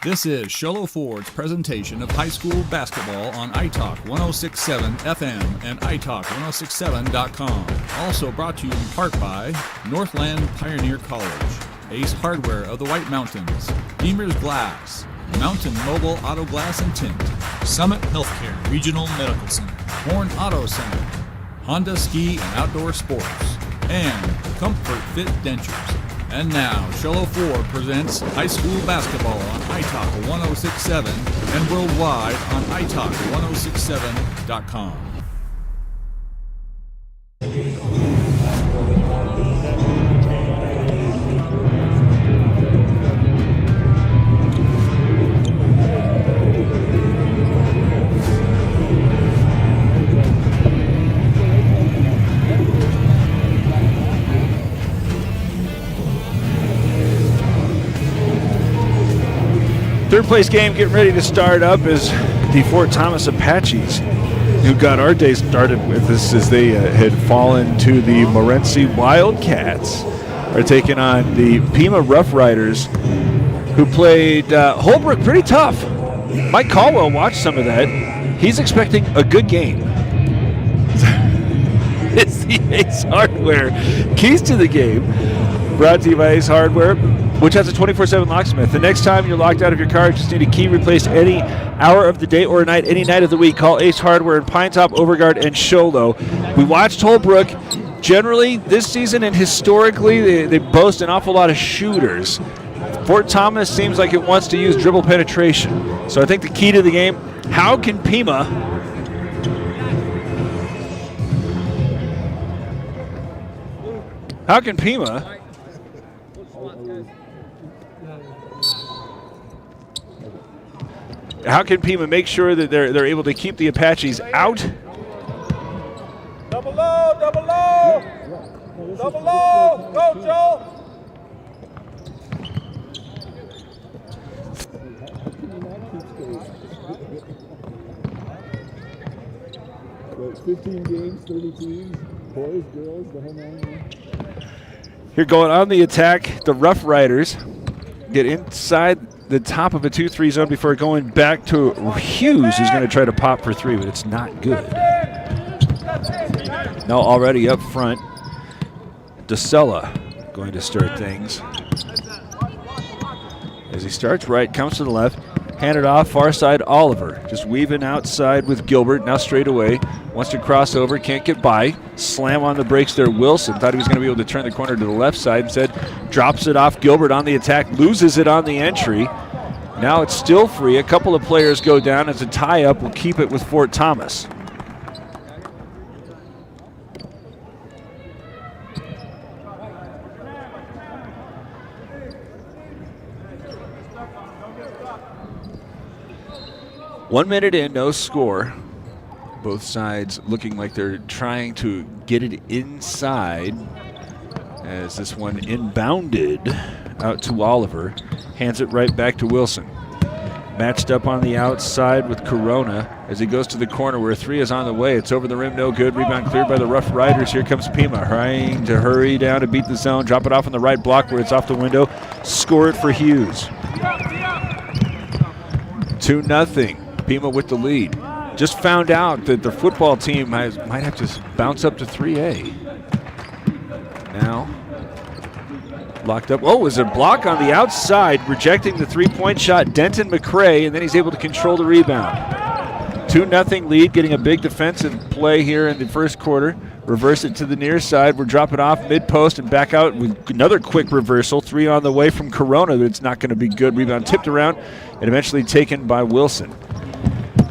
This is Sholo Ford's presentation of high school basketball on iTalk 106.7 FM and iTalk1067.com. Also brought to you in part by Northland Pioneer College, Ace Hardware of the White Mountains, Beamer's Glass, Mountain Mobile Auto Glass and Tint, Summit Healthcare Regional Medical Center, Horn Auto Center, Honda Ski and Outdoor Sports, and Comfort Fit Dentures. And now, Sholo Ford presents high school basketball on iTalk 106.7 and worldwide on iTalk1067.com. Third place game getting ready to start up is the Fort Thomas Apaches, who got our day started with this as they had fallen to the Morenci Wildcats, are taking on the Pima Roughriders, who played Holbrook pretty tough. Mike Caldwell watched some of that. He's expecting a good game. It's the Ace Hardware keys to the game, brought to you by Ace Hardware, which has a 24/7 locksmith. The next time you're locked out of your car, just need a key replaced any hour of the day or night, any night of the week. Call Ace Hardware in Pinetop, Overgard, and Sholo. We watched Holbrook. Generally, this season and historically, they boast an awful lot of shooters. Fort Thomas seems like it wants to use dribble penetration. So I think the key to the game, how can Pima make sure that they're able to keep the Apaches out? Double low, double low, double low, go Joe. It's 15 games, 30 teams, boys, girls, the whole nine. Here going on the attack, the Roughriders get inside the top of a 2-3 zone before going back to Hughes, who's going to try to pop for three, but it's not good. Now already up front, DeSella going to start things. As he starts right, comes to the left, handed off, far side Oliver, just weaving outside with Gilbert, now straight away, wants to cross over, can't get by, slam on the brakes there, Wilson, thought he was going to be able to turn the corner to the left side, instead drops it off, Gilbert on the attack, loses it on the entry, now it's still free, a couple of players go down as a tie-up will keep it with Fort Thomas. One minute in, no score. Both sides looking like they're trying to get it inside as this one inbounded out to Oliver. Hands it right back to Wilson. Matched up on the outside with Corona as he goes to the corner where a three is on the way. It's over the rim, no good. Rebound cleared by the Roughriders. Here comes Pima trying to hurry down to beat the zone. Drop it off on the right block where it's off the window. Score it for Hughes. 2-0. Pima with the lead. Just found out that the football team might have to bounce up to 3A. Now, locked up. Oh, was a block on the outside, rejecting the three-point shot. Denton McCrae, and then he's able to control the rebound. 2-0 lead, getting a big defensive play here in the first quarter. Reverse it to the near side. We're dropping off mid-post and back out with another quick reversal. Three on the way from Corona, but it's not going to be good. Rebound tipped around and eventually taken by Wilson.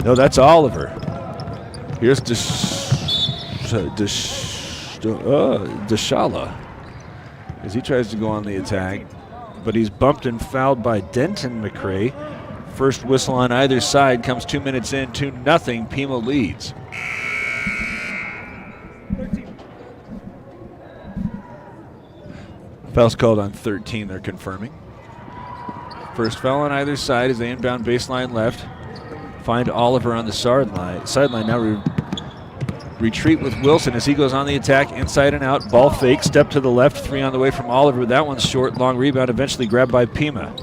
No, that's Oliver. Here's Deshala as he tries to go on the attack, but he's bumped and fouled by Denton McCrae. First whistle on either side comes 2 minutes in, 2-0. Pima leads. Foul's called on 13, they're confirming. First foul on either side as they inbound baseline left. Find Oliver on the sideline. Now retreat with Wilson as he goes on the attack, inside and out. Ball fake, step to the left, three on the way from Oliver. That one's short, long rebound, eventually grabbed by Pima.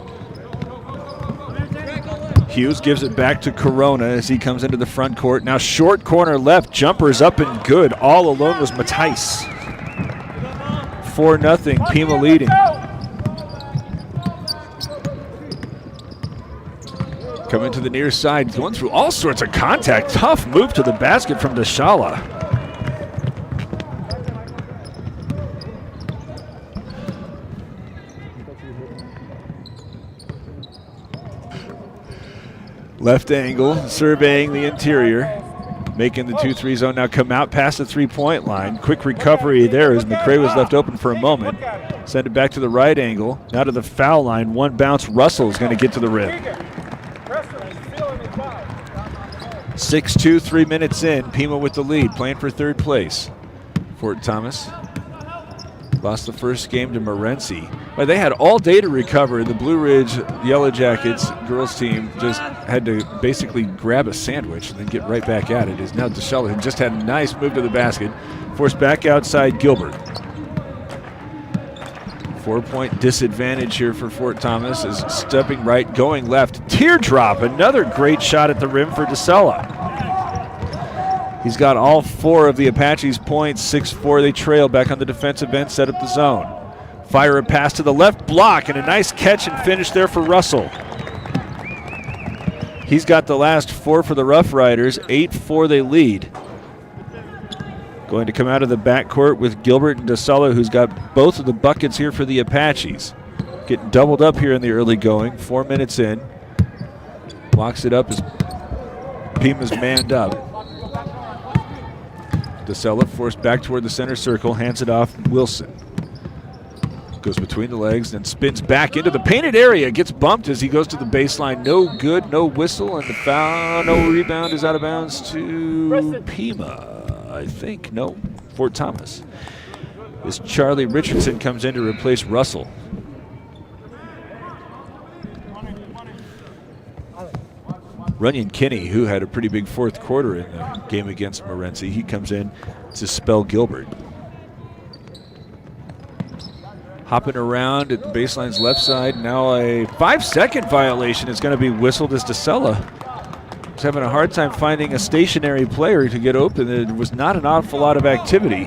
Hughes gives it back to Corona as he comes into the front court. Now short corner left, jumper's up and good. All alone was Matthijs. 4-0, Pima leading. Coming to the near side, going through all sorts of contact. Tough move to the basket from Deshala. Left angle, surveying the interior, making the 2-3 zone now come out past the three-point line. Quick recovery there as McCray was left open for a moment. Send it back to the right angle, now to the foul line. One bounce, Russell is going to get to the rim. 6-2, 3 minutes in. Pima with the lead, playing for third place. Fort Thomas lost the first game to Morenci. But they had all day to recover. The Blue Ridge Yellow Jackets girls team just had to basically grab a sandwich and then get right back at it. Is now Deshala, who just had a nice move to the basket, forced back outside Gilbert. 4-point disadvantage here for Fort Thomas is stepping right, going left. Teardrop, another great shot at the rim for Deshala. He's got all 4 of the Apaches' points, 6-4. They trail back on the defensive end, set up the zone. Fire a pass to the left block, and a nice catch and finish there for Russell. He's got the last 4 for the Roughriders. 8-4 they lead. Going to come out of the backcourt with Gilbert and Deshala, who's got both of the buckets here for the Apaches. Getting doubled up here in the early going. 4 minutes in. Locks it up as Pima's manned up. Deshala forced back toward the center circle, hands it off Wilson. Goes between the legs, then spins back into the painted area. Gets bumped as he goes to the baseline. No good, no whistle, and the foul, no rebound is out of bounds to Pima, I think. No, Fort Thomas. As Charlie Richardson comes in to replace Russell. Runyon Kinney, who had a pretty big fourth quarter in the game against Morenci, he comes in to spell Gilbert. Hopping around at the baseline's left side. Now a 5-second violation is going to be whistled as Deshala was having a hard time finding a stationary player to get open. There was not an awful lot of activity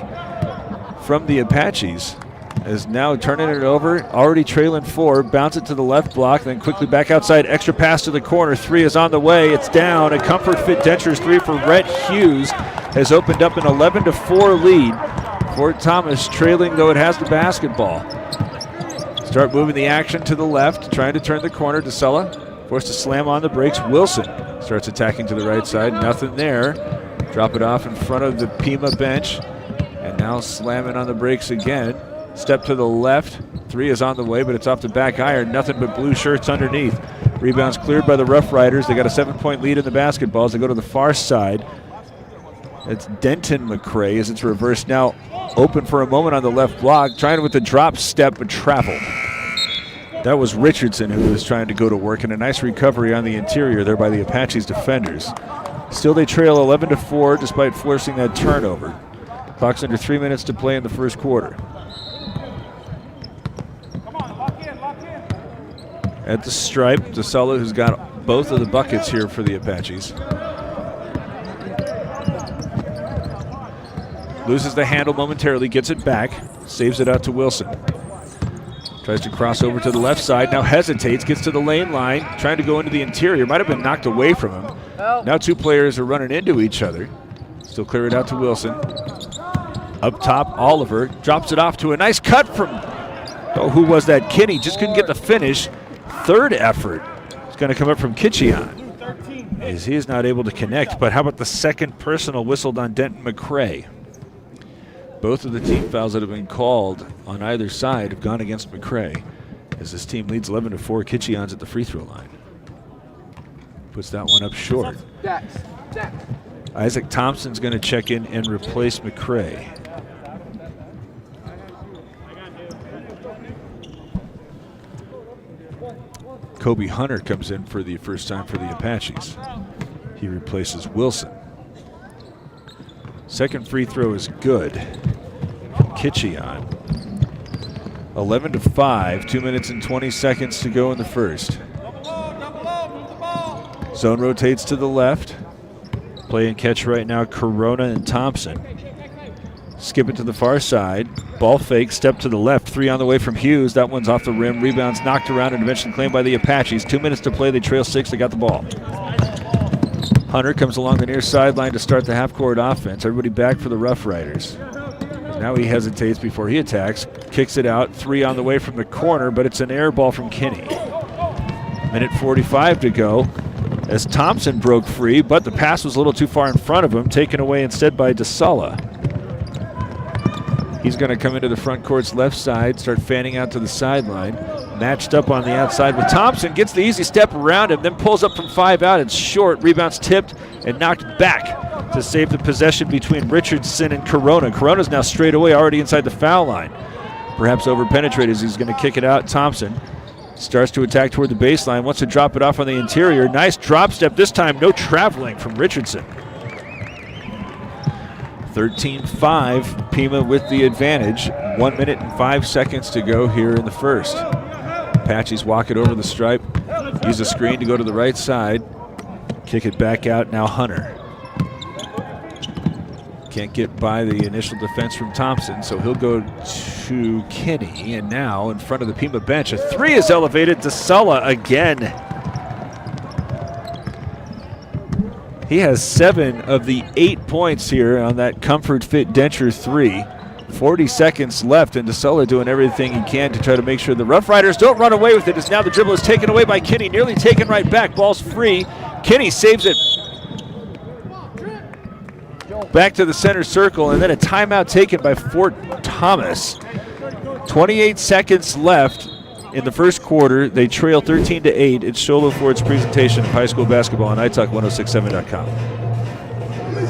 from the Apaches. As now turning it over, already trailing 4, bounce it to the left block, then quickly back outside, extra pass to the corner. 3 is on the way, it's down. A Comfort Fit Dentures 3 for Rhett Hughes has opened up an 11-4 lead. Fort Thomas trailing, though it has the basketball. Start moving the action to the left, trying to turn the corner. Deshala forced to slam on the brakes. Wilson starts attacking to the right side, nothing there. Drop it off in front of the Pima bench, and now slamming on the brakes again. Step to the left, 3 is on the way, but it's off the back iron. Nothing but blue shirts underneath. Rebounds cleared by the Roughriders. They got a 7-point lead in the basketball as they go to the far side. It's Denton McCray as it's reversed now. Open for a moment on the left block, trying with the drop step, but traveled. That was Richardson who was trying to go to work, and a nice recovery on the interior there by the Apaches defenders. Still they trail 11-4 despite forcing that turnover. Clock's under 3 minutes to play in the first quarter. At the stripe, Deshala, who's got both of the buckets here for the Apaches. Loses the handle momentarily, gets it back, saves it out to Wilson. Tries to cross over to the left side, now hesitates, gets to the lane line, trying to go into the interior. Might have been knocked away from him. Now 2 players are running into each other. Still clear it out to Wilson. Up top, Oliver drops it off to a nice cut from, oh, who was that? Kinney just couldn't get the finish. Third effort is going to come up from Kitchian, as he is not able to connect. But how about the second personal whistled on Denton McCray? Both of the team fouls that have been called on either side have gone against McCray, as this team leads 11-4. Kitchian's at the free throw line. Puts that one up short. Isaac Thompson's going to check in and replace McCray. Kobe Hunter comes in for the first time for the Apaches. He replaces Wilson. Second free throw is good from Kitchian. 11-5, 2 minutes and 20 seconds to go in the first. Zone rotates to the left. Play and catch right now, Corona and Thompson. Skip it to the far side. Ball fake, step to the left. 3 on the way from Hughes. That one's off the rim. Rebounds knocked around and eventually claimed by the Apaches. 2 minutes to play. They trail 6. They got the ball. Hunter comes along the near sideline to start the half-court offense. Everybody back for the Roughriders. Now he hesitates before he attacks. Kicks it out. 3 on the way from the corner, but it's an air ball from Kinney. Minute 45 to go as Thompson broke free, but the pass was a little too far in front of him. Taken away instead by DeSalla. He's going to come into the front court's left side, start fanning out to the sideline. Matched up on the outside with Thompson. Gets the easy step around him, then pulls up from 5 out. It's short. Rebounds tipped and knocked back to save the possession between Richardson and Corona. Corona's now straight away already inside the foul line. Perhaps over-penetrated as he's going to kick it out. Thompson starts to attack toward the baseline. Wants to drop it off on the interior. Nice drop step. This time no traveling from Richardson. 13-5, Pima with the advantage. 1 minute and 5 seconds to go here in the first. Apaches walk it over the stripe. Use a screen to go to the right side. Kick it back out, now Hunter. Can't get by the initial defense from Thompson, so he'll go to Kinney. And now in front of the Pima bench, a 3 is elevated. DeSalla again. He has 7 of the 8 points here on that Comfort Fit Denture 3. 40 seconds left, and DeSalla doing everything he can to try to make sure the Roughriders don't run away with it, as now the dribble is taken away by Kinney. Nearly taken right back. Ball's free. Kinney saves it back to the center circle, and then a timeout taken by Fort Thomas. 28 seconds left in the first quarter. They trail 13-8. It's Sholo Ford's presentation of high school basketball on iTalk1067.com.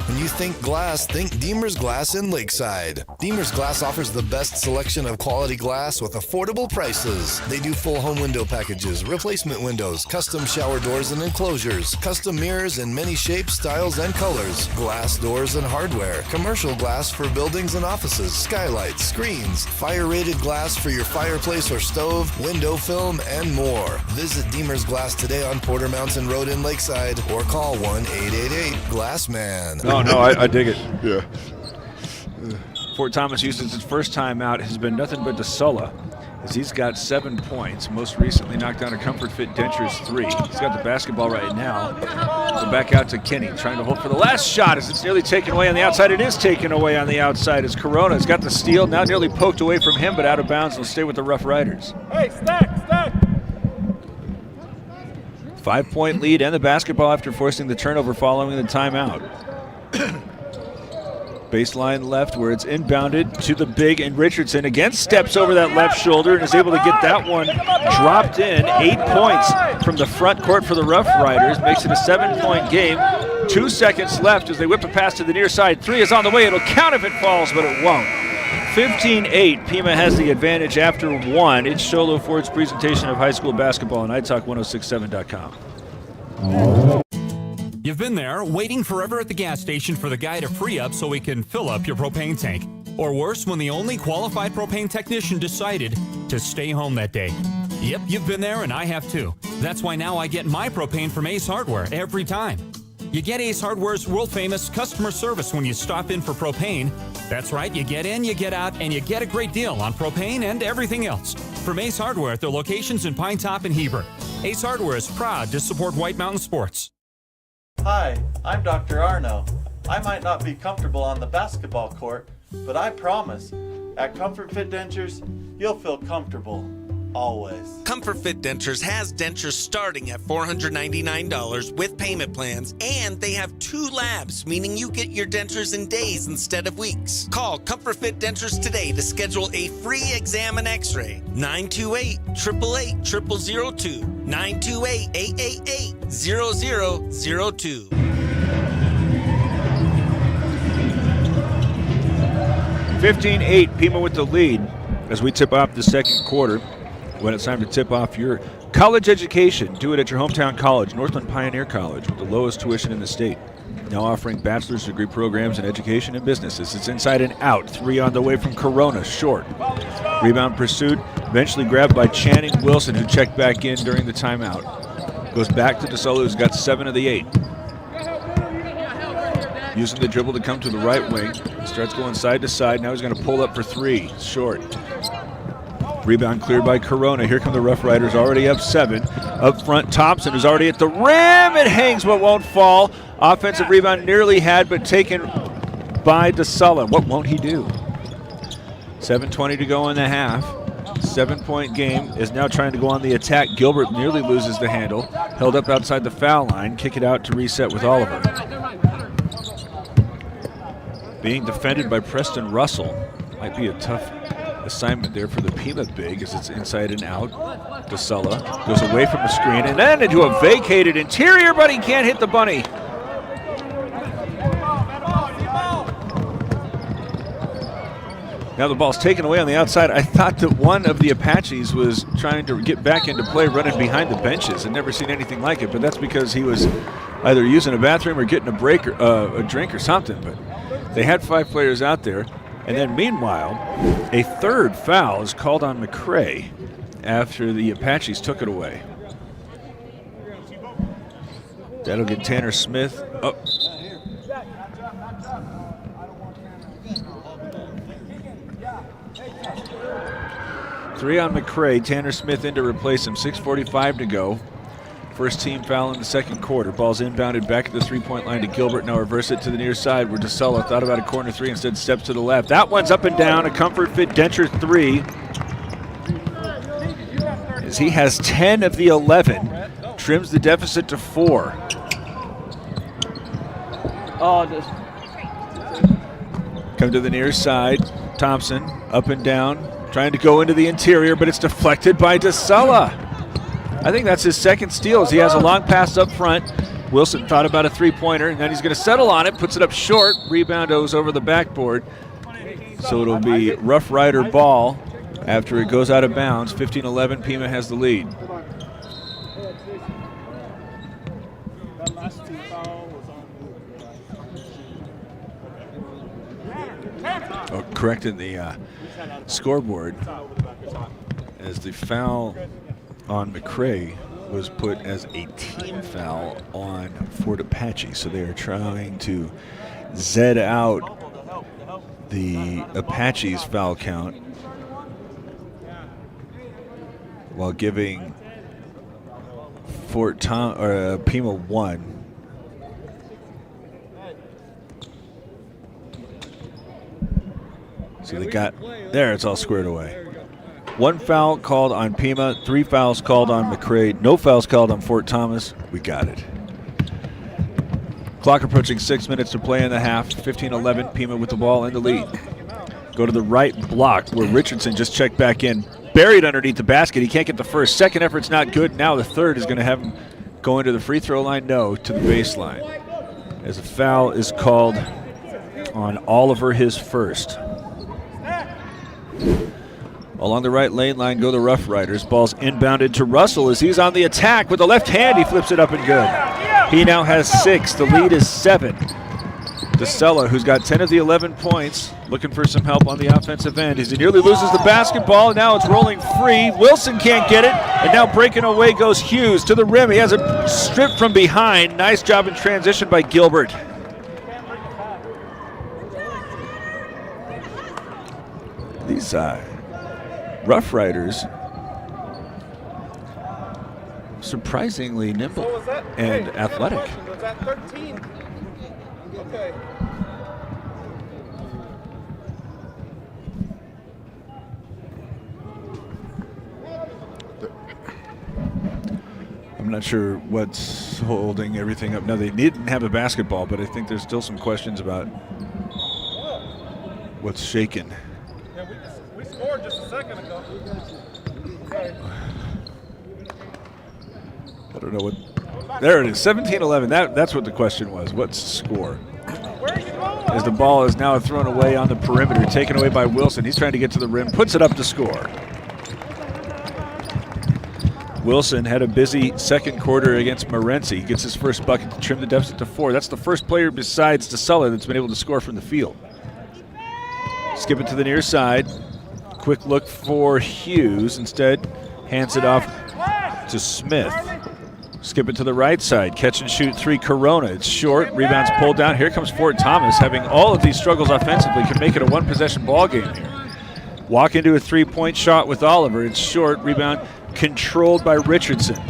When you think glass, think Deemer's Glass in Lakeside. Deemer's Glass offers the best selection of quality glass with affordable prices. They do full home window packages, replacement windows, custom shower doors and enclosures, custom mirrors in many shapes, styles, and colors, glass doors and hardware, commercial glass for buildings and offices, skylights, screens, fire-rated glass for your fireplace or stove, window film, and more. Visit Deemer's Glass today on Porter Mountain Road in Lakeside or call 1-888-GLASSMAN. No, I dig it. Yeah. Fort Thomas uses his first time out, has been nothing but DeSalla, as he's got 7 points. Most recently knocked down a Comfort Fit Dentures 3. He's got the basketball right now. Go back out to Kinney, trying to hold for the last shot as it's nearly taken away on the outside. It is taken away on the outside as Corona's got the steal, now nearly poked away from him, but out of bounds. Will stay with the Roughriders. Hey, stack! 5-point lead and the basketball after forcing the turnover following the timeout. Baseline left where it's inbounded to the big, and Richardson again steps over that left shoulder and is able to get that one dropped in. 8 points from the front court for the Roughriders. Makes it a 7-point game. 2 seconds left as they whip a pass to the near side. 3 is on the way. It'll count if it falls, but it won't. 15-8. Pima has the advantage after 1. It's Sholo Ford's presentation of high school basketball on iTalk1067.com. You've been there, waiting forever at the gas station for the guy to free up so he can fill up your propane tank. Or worse, when the only qualified propane technician decided to stay home that day. Yep, you've been there and I have too. That's why now I get my propane from Ace Hardware every time. You get Ace Hardware's world-famous customer service when you stop in for propane. That's right, you get in, you get out, and you get a great deal on propane and everything else. From Ace Hardware at their locations in Pine Top and Heber. Ace Hardware is proud to support White Mountain Sports. Hi, I'm Dr. Arno. I might not be comfortable on the basketball court, but I promise, at Comfort Fit Dentures, you'll feel comfortable, always. Comfort Fit Dentures has dentures starting at $499 with payment plans, and they have 2 labs, meaning you get your dentures in days instead of weeks. Call Comfort Fit Dentures today to schedule a free exam and x-ray. 928-888-0002. 928-888-0002. 15-8, Pima with the lead as we tip off the second quarter. When it's time to tip off your college education, do it at your hometown college, Northland Pioneer College, with the lowest tuition in the state. Now offering bachelor's degree programs in education and businesses. It's inside and out. 3 on the way from Corona, short. Rebound pursued, eventually grabbed by Channing Wilson, who checked back in during the timeout. Goes back to DeSolo, who's got 7 of the 8. Using the dribble to come to the right wing. Starts going side to side. Now he's going to pull up for 3. Short. Rebound cleared by Corona. Here come the Rough Riders, already up 7. Up front, Thompson is already at the rim. It hangs but won't fall. Offensive rebound nearly had, but taken by DeSolo. What won't he do? 7:20 to go in the half. 7-point game. Is now trying to go on the attack. Gilbert nearly loses the handle. Held up outside the foul line. Kick it out to reset with Oliver. Being defended by Preston Russell. Might be a tough assignment there for the Pima big as it's inside and out. DeSolo goes away from the screen and then into a vacated interior, but he can't hit the bunny. Now the ball's taken away on the outside. I thought that one of the Apaches was trying to get back into play, running behind the benches. I've never seen anything like it, but that's because he was either using a bathroom or getting a break or a drink or something. But they had 5 players out there. And then meanwhile, a 3rd foul is called on McCray after the Apaches took it away. That'll get Tanner Smith up. Three on McCray, Tanner Smith in to replace him, 6:45 to go. First team foul in the second quarter. Ball's inbounded back at the 3-point line to Gilbert. Now reverse it to the near side where DeSolo thought about a corner 3, instead steps to the left. That one's up and down, a comfort fit denture 3. As he has 10 of the 11, trims the deficit to 4. Come to the near side, Thompson up and down, trying to go into the interior, but it's deflected by DeSolo. I think that's his second steal as he has a long pass up front. Wilson thought about a 3-pointer, and then he's going to settle on it, puts it up short. Rebound goes over the backboard. So it'll be Rough Rider ball after it goes out of bounds. 15-11, Pima has the lead. Oh, correcting the scoreboard as the foul on McCray was put as a team foul on Fort Apache. So they are trying to zed out the Apache's foul count while giving Pima 1. So they got, there it's all squared away. 1 foul called on Pima, 3 fouls called on McCray, no fouls called on Fort Thomas. We got it. Clock approaching 6 minutes to play in the half. 15-11, Pima with the ball in the lead. Go to the right block where Richardson just checked back in. Buried underneath the basket. He can't get the first. Second effort's not good. Now the third is going to have him go into the free throw line. No, to the baseline. As a foul is called on Oliver, his first. Along the right lane line go the Rough Riders. Ball's inbounded to Russell as he's on the attack. With the left hand, he flips it up and good. He now has 6. The lead is 7. DeSolo, who's got 10 of the 11 points, looking for some help on the offensive end as he nearly loses the basketball. Now it's rolling free. Wilson can't get it, and now breaking away goes Hughes to the rim. He has it stripped from behind. Nice job in transition by Gilbert. These Rough Riders, surprisingly nimble and athletic. Was that 13? Okay. I'm not sure what's holding everything up. No, they didn't have a basketball, but I think there's still some questions about what's shaking. Yeah, we scored just a second ago. I don't know what. There it is, 17-11. That's what the question was. What's the score? As the ball is now thrown away on the perimeter, taken away by Wilson. He's trying to get to the rim, puts it up to score. Wilson had a busy second quarter against Morenci. He gets his first bucket to trim the deficit to 4. That's the first player besides DeSolo that's been able to score from the field. Skip it to the near side. Quick look for Hughes. Instead, hands it off to Smith. Skip it to the right side. Catch and shoot three, Corona. It's short. Rebounds pulled down. Here comes Fort Thomas, having all of these struggles offensively. Can make it a one-possession ball game here. Walk into a three-point shot with Oliver. It's short. Rebound controlled by Richardson.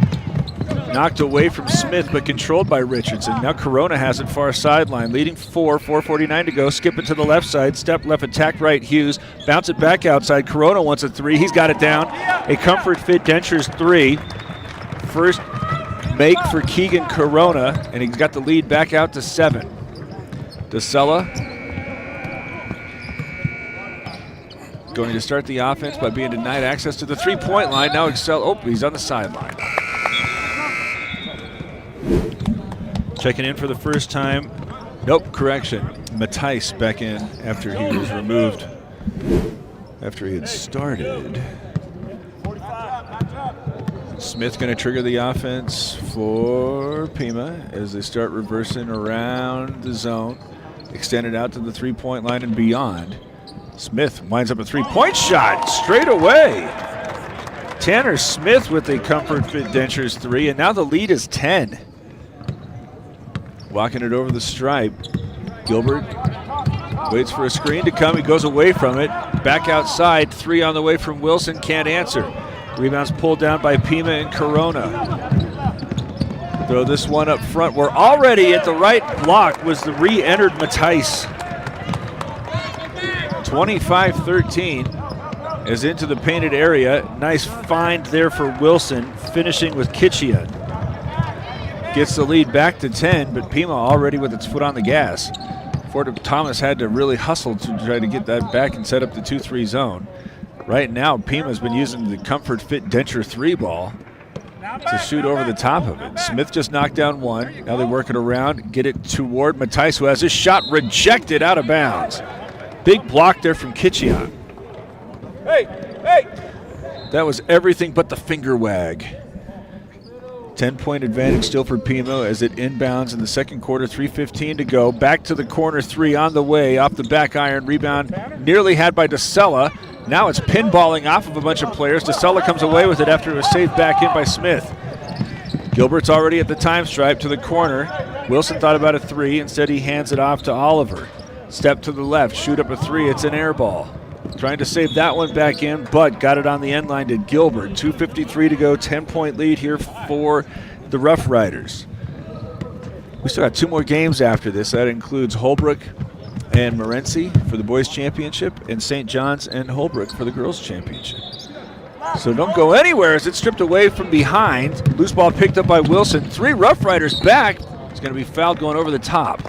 Knocked away from Smith, but controlled by Richardson. Now Corona has it far sideline, leading 4:49 to go. Skip it to the left side. Step left, attack right, Hughes. Bounce it back outside. Corona wants a three. He's got it down. A Comfort Fit Dentures three. First make for Keegan Corona, and he's got the lead back out to 7. DeSella going to start the offense by being denied access to the three-point line. Now he's on the sideline. Checking in for the first time. Nope, correction. Matthijs back in after he was removed. After he had started. Smith going to trigger the offense for Pima as they start reversing around the zone. Extended out to the three-point line and beyond. Smith winds up a three-point shot straight away. Tanner Smith with a Comfort Fit Dentures three, and now the lead is 10. Walking it over the stripe. Gilbert waits for a screen to come. He goes away from it. Back outside. Three on the way from Wilson. Can't answer. Rebounds pulled down by Pima and Corona. Throw this one up front. We're already at the right block was the re-entered Matthijs. 25-13 is into the painted area. Nice find there for Wilson, finishing with Kitchia. Gets the lead back to 10, but Pima already with its foot on the gas. Fort Thomas had to really hustle to try to get that back and set up the 2-3 zone. Right now, Pima's been using the Comfort Fit Denture 3 ball to shoot over the top of it. Smith just knocked down one. Now they work it around, get it toward Matthijs, who has his shot rejected out of bounds. Big block there from Kitchian. Hey! That was everything but the finger wag. 10-point advantage still for Pima as it inbounds in the second quarter, 3:15 to go. Back to the corner three on the way, off the back iron. Rebound nearly had by DeSella. Now it's pinballing off of a bunch of players. DeSella comes away with it after it was saved back in by Smith. Gilbert's already at the time stripe to the corner. Wilson thought about a three. Instead, he hands it off to Oliver. Step to the left, shoot up a three. It's an air ball. Trying to save that one back in, but got it on the end line to Gilbert. 2:53 to go, 10-point lead here for the Roughriders. We still got 2 more games after this. That includes Holbrook and Morenci for the boys' championship, and St. John's and Holbrook for the girls' championship. So don't go anywhere as it's stripped away from behind. Loose ball picked up by Wilson. 3 Roughriders back. It's going to be fouled going over the top.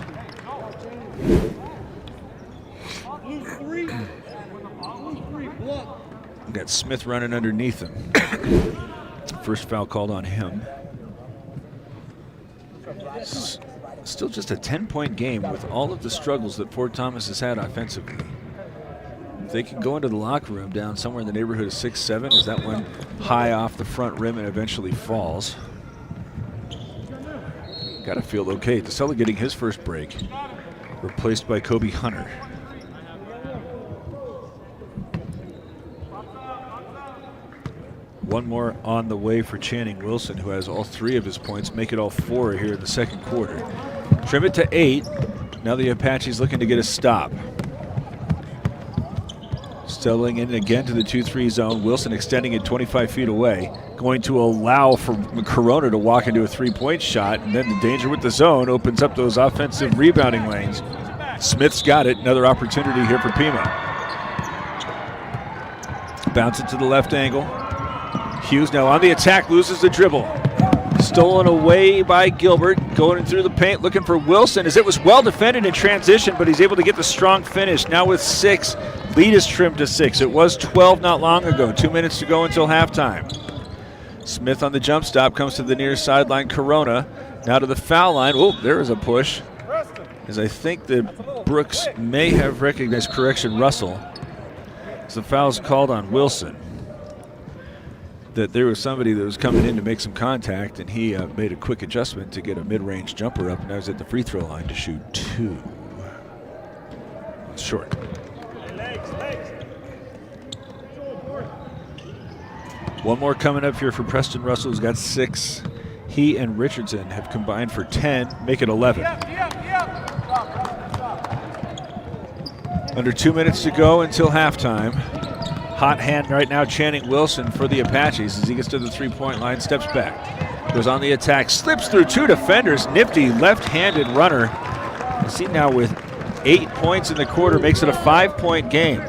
Got Smith running underneath him. First foul called on him. Still just a 10-point game with all of the struggles that Fort Thomas has had offensively. If they can go into the locker room down somewhere in the neighborhood of 6-7, as that one high off the front rim and eventually falls. Got to feel okay. DeSella getting his first break, replaced by Kobe Hunter. One more on the way for Channing Wilson, who has all 3 of his points, make it all 4 here in the second quarter. Trim it to 8. Now the Apaches looking to get a stop. Settling in again to the 2-3 zone. Wilson extending it 25 feet away. Going to allow for Corona to walk into a 3-point shot, and then the danger with the zone opens up those offensive rebounding lanes. Smith's got it. Another opportunity here for Pima. Bounce it to the left angle. Hughes now on the attack, loses the dribble. Stolen away by Gilbert, going through the paint, looking for Wilson as it was well defended in transition, but he's able to get the strong finish. Now with 6, lead is trimmed to 6. It was 12 not long ago, 2 minutes to go until halftime. Smith on the jump stop, comes to the near sideline. Corona now to the foul line. Oh, there is a push. As I think that Brooks may have recognized, correction, Russell. As the foul's called on Wilson. That there was somebody that was coming in to make some contact, and he made a quick adjustment to get a mid-range jumper up, and now he's at the free throw line to shoot 2. It's short. One more coming up here for Preston Russell, who's got 6. He and Richardson have combined for 10, make it 11. Under 2 minutes to go until halftime. Hot hand right now chanting Wilson for the Apaches as he gets to the three-point line, steps back. Goes on the attack, slips through two defenders. Nifty left-handed runner. You see now with 8 points in the quarter, makes it a 5-point game.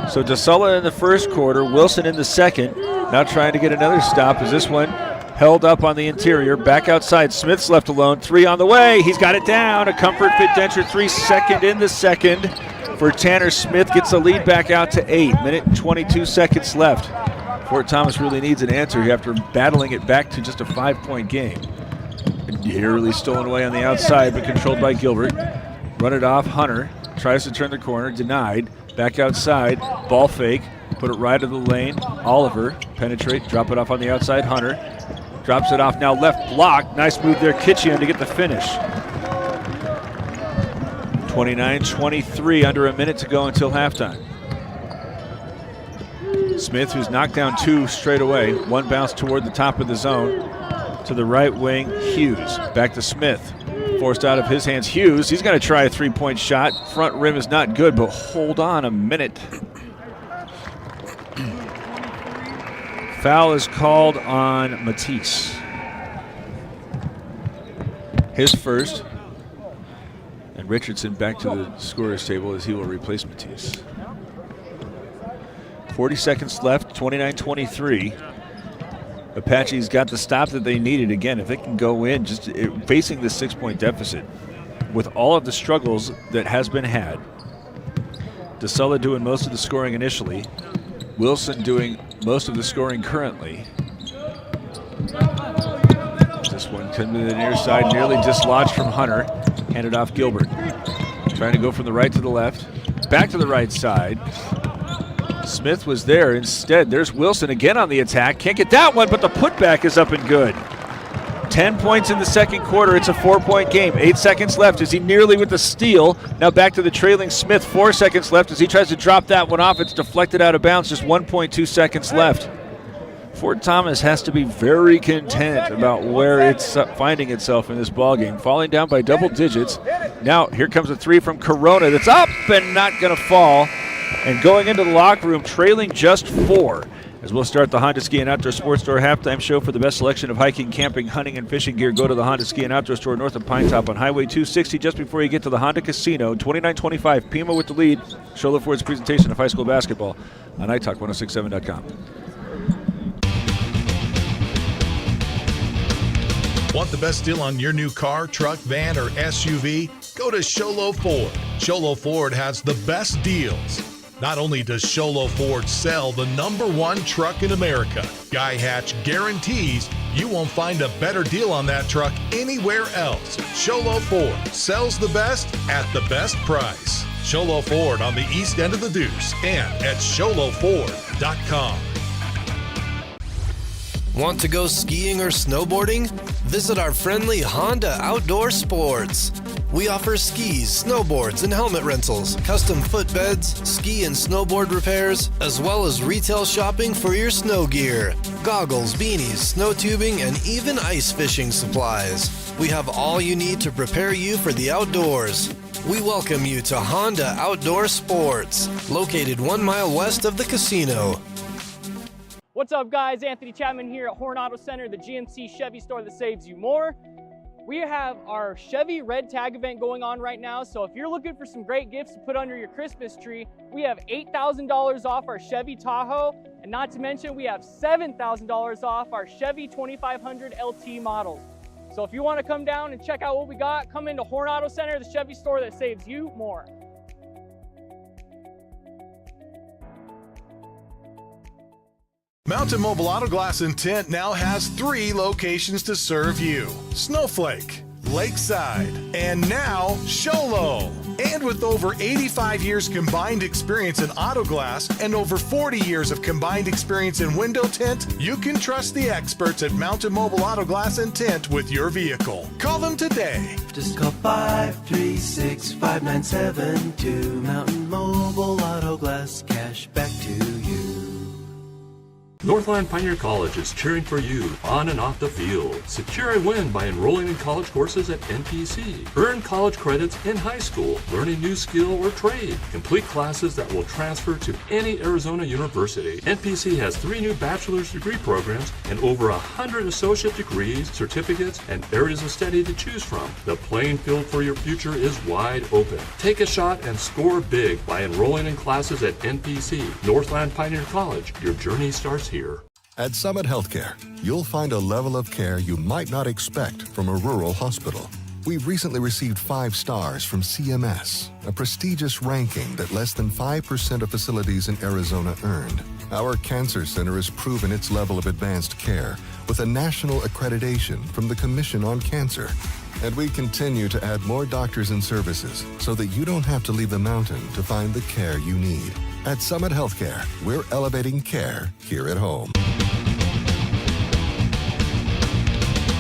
So DeSulla in the first quarter, Wilson in the second. Now trying to get another stop as this one held up on the interior. Back outside, Smith's left alone. Three on the way, he's got it down. A comfort fit Denture 3 second in the second for Tanner Smith. Gets the lead back out to 8. Minute and 22 seconds left. Fort Thomas really needs an answer here after battling it back to just a 5-point game. Nearly stolen away on the outside, but controlled by Gilbert. Run it off, Hunter tries to turn the corner, denied. Back outside, ball fake, put it right of the lane. Oliver, penetrate, drop it off on the outside. Hunter drops it off, now left block. Nice move there, Kitchian to get the finish. 29-23, under a minute to go until halftime. Smith, who's knocked down 2 straight away. One bounce toward the top of the zone. To the right wing, Hughes. Back to Smith. Forced out of his hands, Hughes. He's going to try a three-point shot. Front rim is not good, but hold on a minute. Foul is called on Matisse. His first. And Richardson back to the scorer's table as he will replace Matisse. 40 seconds left, 29-23. Apaches got the stop that they needed. Again, if they can go in, just facing this 6-point deficit with all of the struggles that has been had. DeSulla doing most of the scoring initially. Wilson doing most of the scoring currently. This one coming to the near side, nearly dislodged from Hunter. Handed off Gilbert. Trying to go from the right to the left. Back to the right side. Smith was there instead. There's Wilson again on the attack. Can't get that one, but the putback is up and good. 10 points in the second quarter. It's a 4-point game. 8 seconds left. Is he nearly with the steal? Now back to the trailing Smith. 4 seconds left as he tries to drop that one off. It's deflected out of bounds. Just 1.2 seconds left. Fort Thomas has to be very content about where it's finding itself in this ballgame. Falling down by double digits. Now here comes a three from Corona that's up and not going to fall. And going into the locker room, trailing just 4. As we'll start the Honda Ski and Outdoor Sports Store halftime show. For the best selection of hiking, camping, hunting, and fishing gear, go to the Honda Ski and Outdoor Store north of Pine Top on Highway 260 just before you get to the Honda Casino. 29-25, Pima with the lead. Shola Ford's presentation of high school basketball on iTalk1067.com. Want the best deal on your new car, truck, van, or SUV? Go to Sholo Ford. Sholo Ford has the best deals. Not only does Sholo Ford sell the #1 truck in America, Guy Hatch guarantees you won't find a better deal on that truck anywhere else. Sholo Ford sells the best at the best price. Sholo Ford on the east end of the Deuce and at sholoford.com. Want to go skiing or snowboarding? Visit our friendly Honda Outdoor Sports. We offer skis, snowboards, and helmet rentals, custom footbeds, ski and snowboard repairs, as well as retail shopping for your snow gear, goggles, beanies, snow tubing, and even ice fishing supplies. We have all you need to prepare you for the outdoors. We welcome you to Honda Outdoor Sports, located 1 mile west of the casino. What's up, guys? Anthony Chapman here at Horn Auto Center, the GMC Chevy store that saves you more. We have our Chevy Red Tag event going on right now, so if you're looking for some great gifts to put under your Christmas tree, we have $8,000 off our Chevy Tahoe, and not to mention we have $7,000 off our Chevy 2500 LT models. So if you want to come down and check out what we got, come into Horn Auto Center, the Chevy store that saves you more. Mountain Mobile Auto Glass and Tint now has 3 locations to serve you: Snowflake, Lakeside, and now Sholo. And with over 85 years combined experience in auto glass and over 40 years of combined experience in window tint, you can trust the experts at Mountain Mobile Auto Glass and Tint with your vehicle. Call them today. Just call 536-5972. Mountain Mobile Auto Glass, cash back to you. Northland Pioneer College is cheering for you on and off the field. Secure a win by enrolling in college courses at NPC. Earn college credits in high school, learning new skill or trade. Complete classes that will transfer to any Arizona university. NPC has 3 new bachelor's degree programs and over 100 associate degrees, certificates, and areas of study to choose from. The playing field for your future is wide open. Take a shot and score big by enrolling in classes at NPC. Northland Pioneer College. Your journey starts here. At Summit Healthcare, you'll find a level of care you might not expect from a rural hospital. We've recently received 5 stars from CMS, a prestigious ranking that less than 5% of facilities in Arizona earned. Our cancer center has proven its level of advanced care with a national accreditation from the Commission on Cancer. And we continue to add more doctors and services so that you don't have to leave the mountain to find the care you need. At Summit Healthcare, we're elevating care here at home.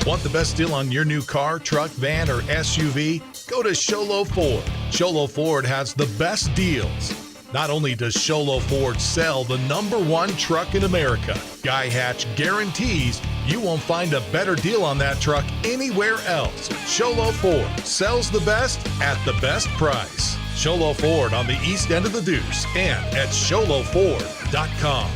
Want the best deal on your new car, truck, van, or SUV? Go to Sholo Ford. Sholo Ford has the best deals. Not only does Sholo Ford sell the #1 truck in America, Guy Hatch guarantees you won't find a better deal on that truck anywhere else. Sholo Ford sells the best at the best price. Sholo Ford on the east end of the Deuce and at SholoFord.com.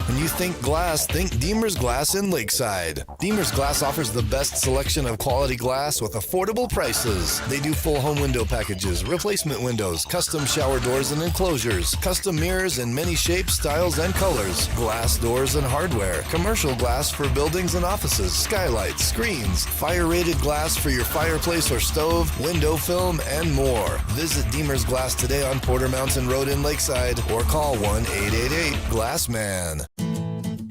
When you think glass, think Deemer's Glass in Lakeside. Deemer's Glass offers the best selection of quality glass with affordable prices. They do full home window packages, replacement windows, custom shower doors and enclosures, custom mirrors in many shapes, styles, and colors, glass doors and hardware, commercial glass for buildings and offices, skylights, screens, fire-rated glass for your fireplace or stove, window film, and more. Visit Deemer's Glass today on Porter Mountain Road in Lakeside or call 1-888-GLASSMAN.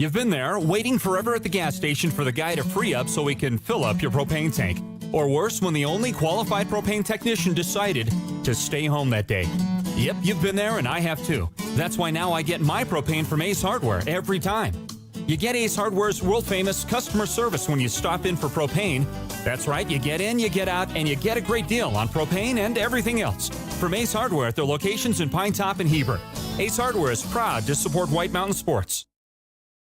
You've been there, waiting forever at the gas station for the guy to free up so he can fill up your propane tank. Or worse, when the only qualified propane technician decided to stay home that day. Yep, you've been there and I have too. That's why now I get my propane from Ace Hardware every time. You get Ace Hardware's world-famous customer service when you stop in for propane. That's right, you get in, you get out, and you get a great deal on propane and everything else. From Ace Hardware at their locations in Pine Top and Heber. Ace Hardware is proud to support White Mountain Sports.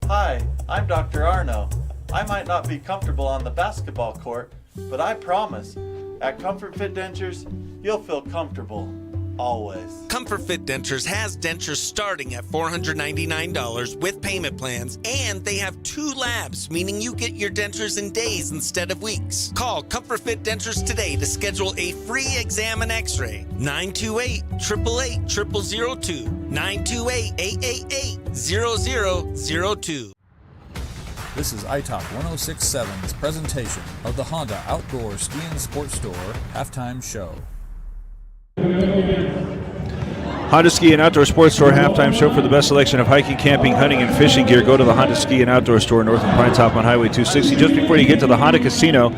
Hi, I'm Dr. Arno. I might not be comfortable on the basketball court, but I promise, at Comfort Fit Dentures, you'll feel comfortable. Always. Comfort Fit Dentures has dentures starting at $499 with payment plans, and they have 2 labs, meaning you get your dentures in days instead of weeks. Call Comfort Fit Dentures today to schedule a free exam and x-ray. 928-888-0002. 928-888-0002. This is iTalk 1067's presentation of the Honda Outdoor Ski and Sports Store halftime show. Honda Ski and Outdoor Sports Store halftime show. For the best selection of hiking, camping, hunting, and fishing gear, go to the Honda Ski and Outdoor Store north of Pine Top on Highway 260. Just before you get to the Honda Casino,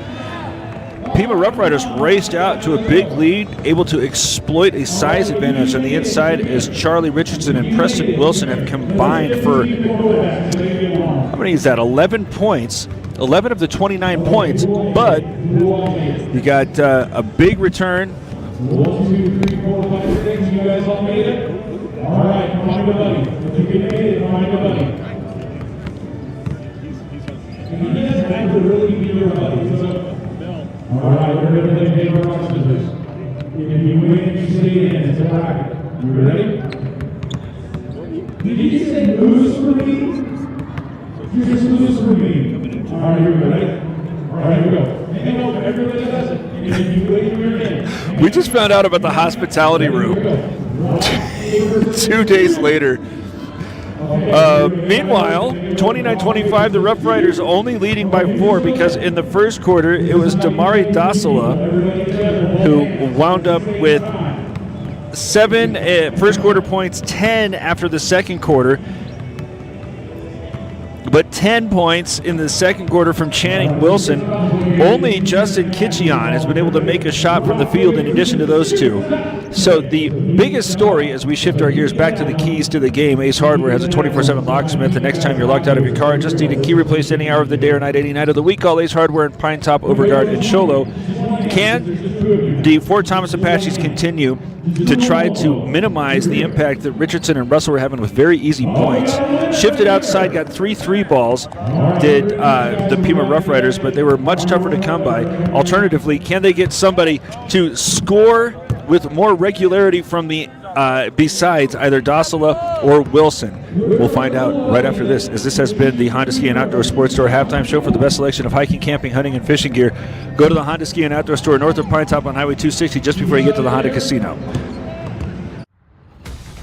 Pima Roughriders raced out to a big lead, able to exploit a size advantage on the inside as Charlie Richardson and Preston Wilson have combined for, how many is that, 11 points. 11 of the 29 points, but you got a big return. 1, 2, 3, 4, 5, 6. You guys all made it? All right, find a buddy. If you made it, find a buddy. He doesn't have to really be your buddy. So, all right, we're going to play paper, rock, scissors. If you win, you stay in. It's a bracket. You ready? Did you say lose for me? You just lose for me. All right, you ready? All right, here we go. Hang over. Everybody does it. And if you win, you're in. We just found out about the hospitality room 2 days later. Meanwhile, 29-25, the Roughriders only leading by 4 because in the first quarter it was Damari Dasala who wound up with 7 first quarter points, 10 after the second quarter. But 10 points in the second quarter from Channing Wilson. Only Justin Kitchion has been able to make a shot from the field in addition to those 2. So the biggest story as we shift our gears back to the keys to the game, Ace Hardware has a 24/7 locksmith. The next time you're locked out of your car and just need a key replaced any hour of the day or night, any night of the week, call Ace Hardware in Pine Top, Overgard, and Sholo. Can the Fort Thomas Apaches continue to try to minimize the impact that Richardson and Russell were having with very easy points? Shifted outside, got 3 3-balls, did the Pima Roughriders, but they were much tougher to come by. Alternatively, can they get somebody to score with more regularity from the besides either Dassala or Wilson? We'll find out right after this, as this has been the Honda Ski and Outdoor Sports Store halftime show. For the best selection of hiking, camping, hunting, and fishing gear, go to the Honda Ski and Outdoor Store north of Pine Top on Highway 260 just before you get to the Honda Casino.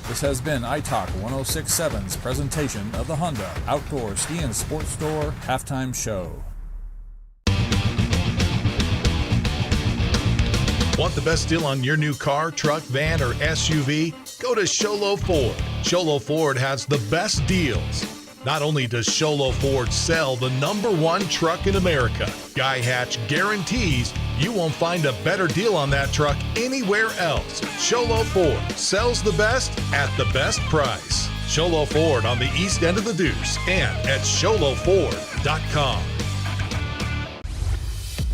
This has been iTalk 106.7's presentation of the Honda Outdoor Ski and Sports Store halftime show. Want the best deal on your new car, truck, van, or SUV? Go to Sholo Ford. Sholo Ford has the best deals. Not only does Sholo Ford sell the #1 truck in America, Guy Hatch guarantees you won't find a better deal on that truck anywhere else. Sholo Ford sells the best at the best price. Sholo Ford on the east end of the Deuce and at sholoford.com.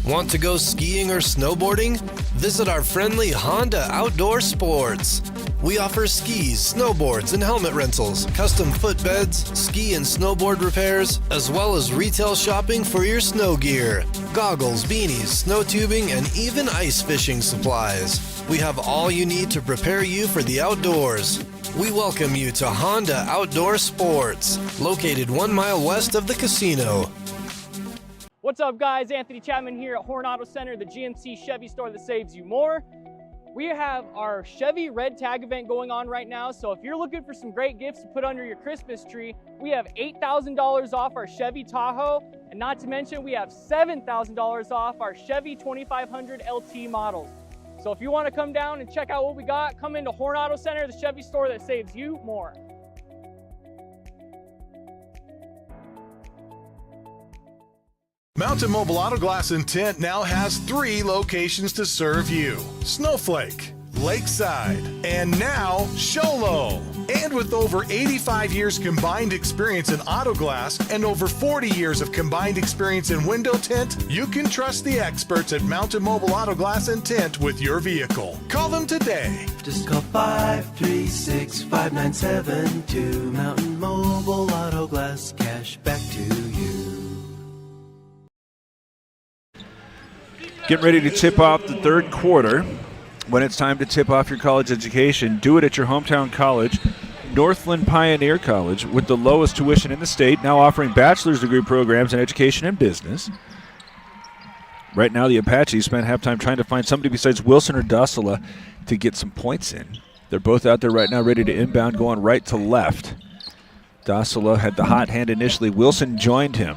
Want to go skiing or snowboarding? Visit our friendly Honda Outdoor Sports. We offer skis, snowboards, and helmet rentals, custom footbeds, ski and snowboard repairs, as well as retail shopping for your snow gear, goggles, beanies, snow tubing, and even ice fishing supplies. We have all you need to prepare you for the outdoors. We welcome you to Honda Outdoor Sports, located 1 mile west of the casino. What's up, guys? Anthony Chapman here at Horn Auto Center, the GMC Chevy store that saves you more. We have our Chevy Red Tag event going on right now, so if you're looking for some great gifts to put under your Christmas tree, we have $8,000 off our Chevy Tahoe, and not to mention we have $7,000 off our Chevy 2500 LT models. So if you want to come down and check out what we got, come into Horn Auto Center, the Chevy store that saves you more. Mountain Mobile Auto Glass and Tint now has 3 locations to serve you: Snowflake, Lakeside, and now Sholo. And with over 85 years combined experience in auto glass and over 40 years of combined experience in window tint, you can trust the experts at Mountain Mobile Auto Glass and Tint with your vehicle. Call them today. Just call 536-5972. Mountain Mobile Auto Glass, cash back to you. Getting ready to tip off the third quarter. When it's time to tip off your college education, do it at your hometown college, Northland Pioneer College, with the lowest tuition in the state, now offering bachelor's degree programs in education and business. Right now, the Apaches spent halftime trying to find somebody besides Wilson or Dassala to get some points in. They're both out there right now ready to inbound, going right to left. Dassala had the hot hand initially. Wilson joined him.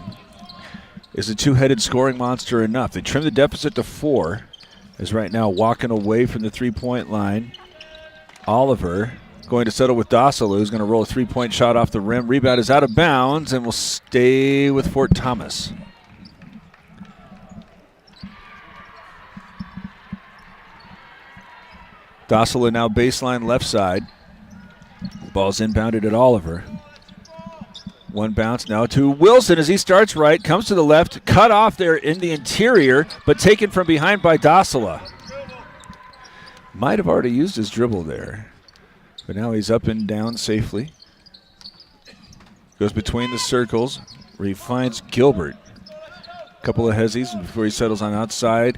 Is a two-headed scoring monster enough? They trim the deficit to 4. Is right now walking away from the three-point line. Oliver going to settle with Dassala, who's going to roll a three-point shot off the rim. Rebound is out of bounds and will stay with Fort Thomas. Dassala now baseline left side. The ball's inbounded at Oliver. One bounce now to Wilson as he starts right, comes to the left, cut off there in the interior, but taken from behind by Dassala. Might have already used his dribble there, but now he's up and down safely. Goes between the circles where he finds Gilbert. Couple of hezzies before he settles on outside.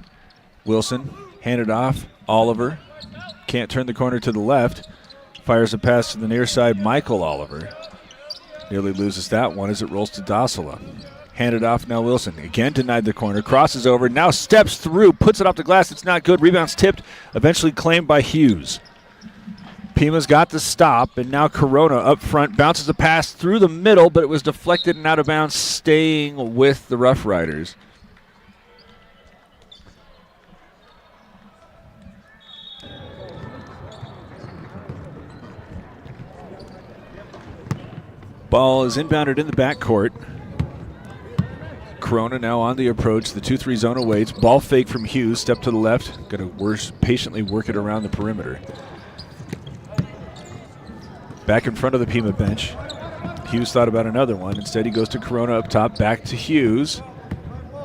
Wilson handed off. Oliver can't turn the corner to the left. Fires a pass to the near side. Michael Oliver nearly loses that one as it rolls to Dassala. Handed off now Wilson. Again denied the corner. Crosses over. Now steps through. Puts it off the glass. It's not good. Rebound's tipped. Eventually claimed by Hughes. Pima's got the stop. And now Corona up front. Bounces a pass through the middle, but it was deflected and out of bounds, staying with the Roughriders. Ball is inbounded in the backcourt. Corona now on the approach. The 2-3 zone awaits. Ball fake from Hughes. Step to the left. Going to patiently work it around the perimeter. Back in front of the Pima bench. Hughes thought about another one. Instead, he goes to Corona up top. Back to Hughes.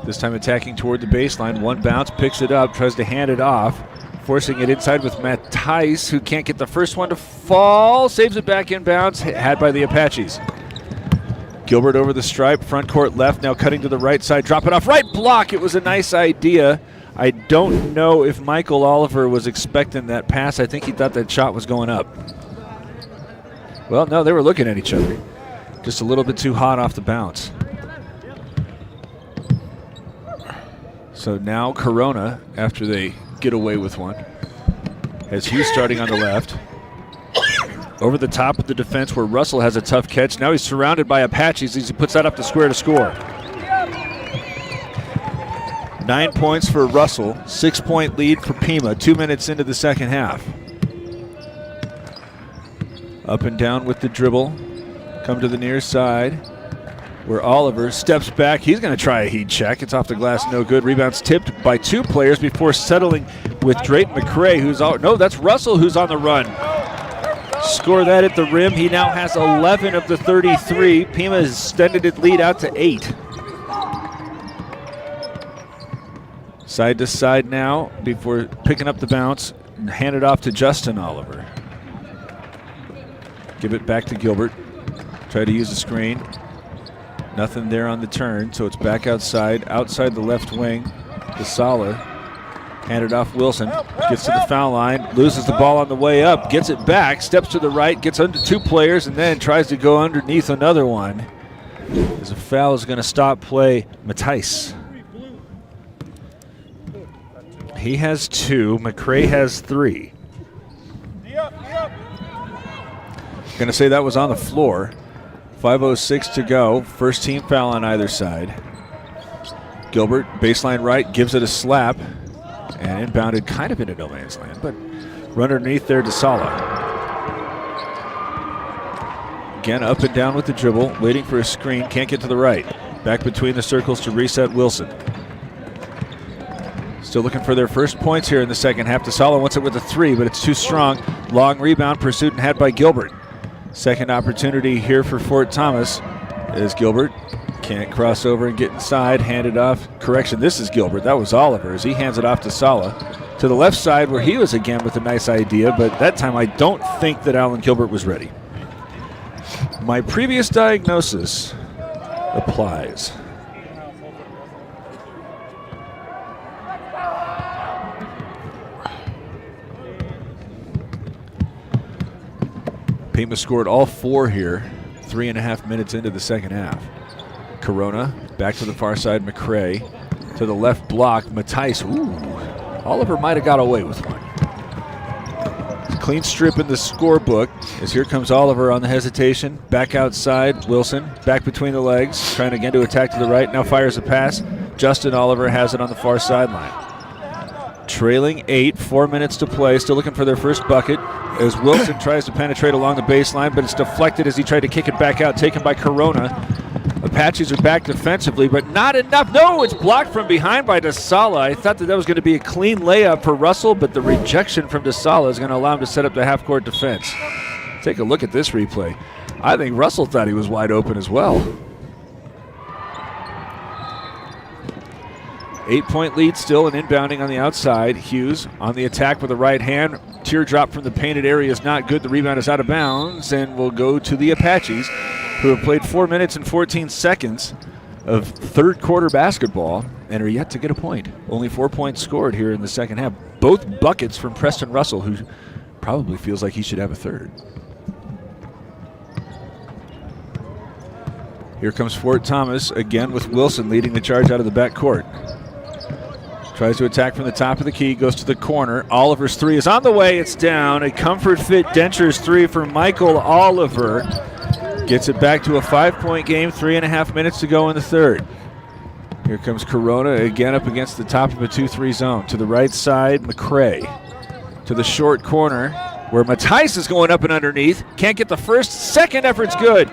This time attacking toward the baseline. One bounce, picks it up, tries to hand it off. Forcing it inside with Matt Tice, who can't get the first one to fall. Saves it back in bounds, had by the Apaches. Gilbert over the stripe, front court left, now cutting to the right side. Drop it off, right block. It was a nice idea. I don't know if Michael Oliver was expecting that pass. I think he thought that shot was going up. Well, no, they were looking at each other. Just a little bit too hot off the bounce. So now Corona, after they get away with one, has Hughes starting on the left. Over the top of the defense where Russell has a tough catch. Now he's surrounded by Apaches as he puts that up the square to score. 9 points for Russell, 6-point lead for Pima, 2 minutes into the second half. Up and down with the dribble. Come to the near side where Oliver steps back. He's going to try a heat check. It's off the glass, no good. Rebounds tipped by 2 players before settling with Drayton McCray, who's out. No, that's Russell who's on the run. Score that at the rim. He now has 11 of the 33. Pima has extended its lead out to 8. Side to side now before picking up the bounce and hand it off to Justin Oliver. Give it back to Gilbert. Try to use the screen. Nothing there on the turn, so it's back outside the left wing. DeSala handed off Wilson. Gets to the foul line, loses the ball on the way up, gets it back, steps to the right, gets under 2 players, and then tries to go underneath another one. As a foul is going to stop play. Matthijs. He has 2. McCray has 3. Going to say that was on the floor. 5:06 to go. First team foul on either side. Gilbert, baseline right, gives it a slap. And inbounded kind of into no man's land, but run underneath there to DeSala. Again, up and down with the dribble, waiting for a screen, can't get to the right. Back between the circles to reset Wilson. Still looking for their first points here in the second half. DeSala wants it with a 3, but it's too strong. Long rebound pursued and had by Gilbert. Second opportunity here for Fort Thomas as Gilbert can't cross over and get inside, hand it off. Correction, this is Gilbert. That was Oliver as he hands it off to Sala. To the left side where he was again with a nice idea, but that time I don't think that Alan Gilbert was ready. My previous diagnosis applies. Pima scored all 4 here, 3.5 minutes into the second half. Corona back to the far side, McCray to the left block, Matthijs. Ooh, Oliver might have got away with one. Clean strip in the scorebook as here comes Oliver on the hesitation. Back outside, Wilson back between the legs, trying again to attack to the right. Now fires a pass. Justin Oliver has it on the far sideline. Trailing 8, 4 minutes to play, still looking for their first bucket as Wilson tries to penetrate along the baseline, but it's deflected as he tried to kick it back out, taken by Corona. Apaches are back defensively, but not enough. No, it's blocked from behind by DeSala. I thought that was going to be a clean layup for Russell, but the rejection from DeSala is going to allow him to set up the half-court defense. Take a look at this replay. I think Russell thought he was wide open as well. 8-point lead still and inbounding on the outside. Hughes on the attack with the right hand. Teardrop from the painted area is not good. The rebound is out of bounds and will go to the Apaches, who have played 4 minutes and 14 seconds of third quarter basketball and are yet to get a point. Only 4 points scored here in the second half. Both buckets from Preston Russell, who probably feels like he should have a third. Here comes Fort Thomas again with Wilson leading the charge out of the backcourt. Tries to attack from the top of the key, goes to the corner. Oliver's 3 is on the way, it's down. A Comfort Fit Dentures 3 for Michael Oliver. Gets it back to a 5-point game, 3.5 minutes to go in the third. Here comes Corona again up against the top of a 2-3 zone. To the right side, McCray. To the short corner where Matthijs is going up and underneath. Can't get the first, second effort's good.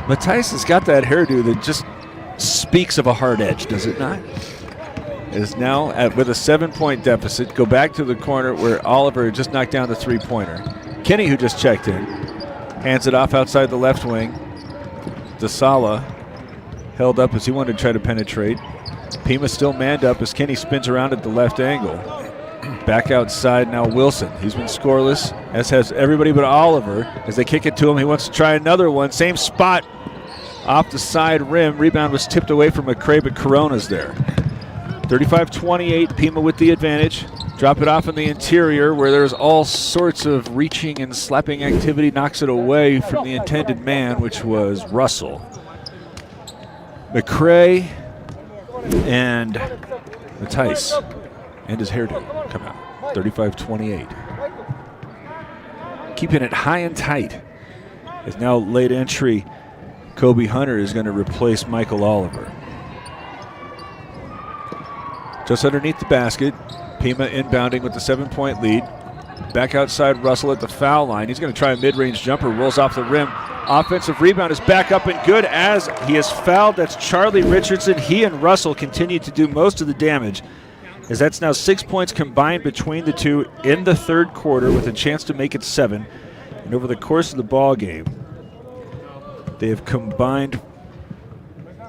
Matthijs has got that hairdo that just speaks of a hard edge, does it not? Is now with a 7-point deficit. Go back to the corner where Oliver just knocked down the 3-pointer. Kenny, who just checked in, hands it off outside the left wing. DeSala held up as he wanted to try to penetrate. Pima still manned up as Kenny spins around at the left angle. Back outside now Wilson. He's been scoreless, as has everybody but Oliver. As they kick it to him, he wants to try another one. Same spot off the side rim. Rebound was tipped away from McCray, but Corona's there. 35-28, Pima with the advantage. Drop it off in the interior where there's all sorts of reaching and slapping activity. Knocks it away from the intended man, which was Russell. McCray and Matthijs and his hairdo come out. 35-28. Keeping it high and tight. As now late entry, Kobe Hunter is going to replace Michael Oliver. Just underneath the basket, Pima inbounding with the 7-point lead. Back outside Russell at the foul line. He's going to try a mid-range jumper, rolls off the rim. Offensive rebound is back up and good as he is fouled. That's Charlie Richardson. He and Russell continue to do most of the damage, as that's now 6 points combined between the two in the third quarter with a chance to make it 7. And over the course of the ball game, they have combined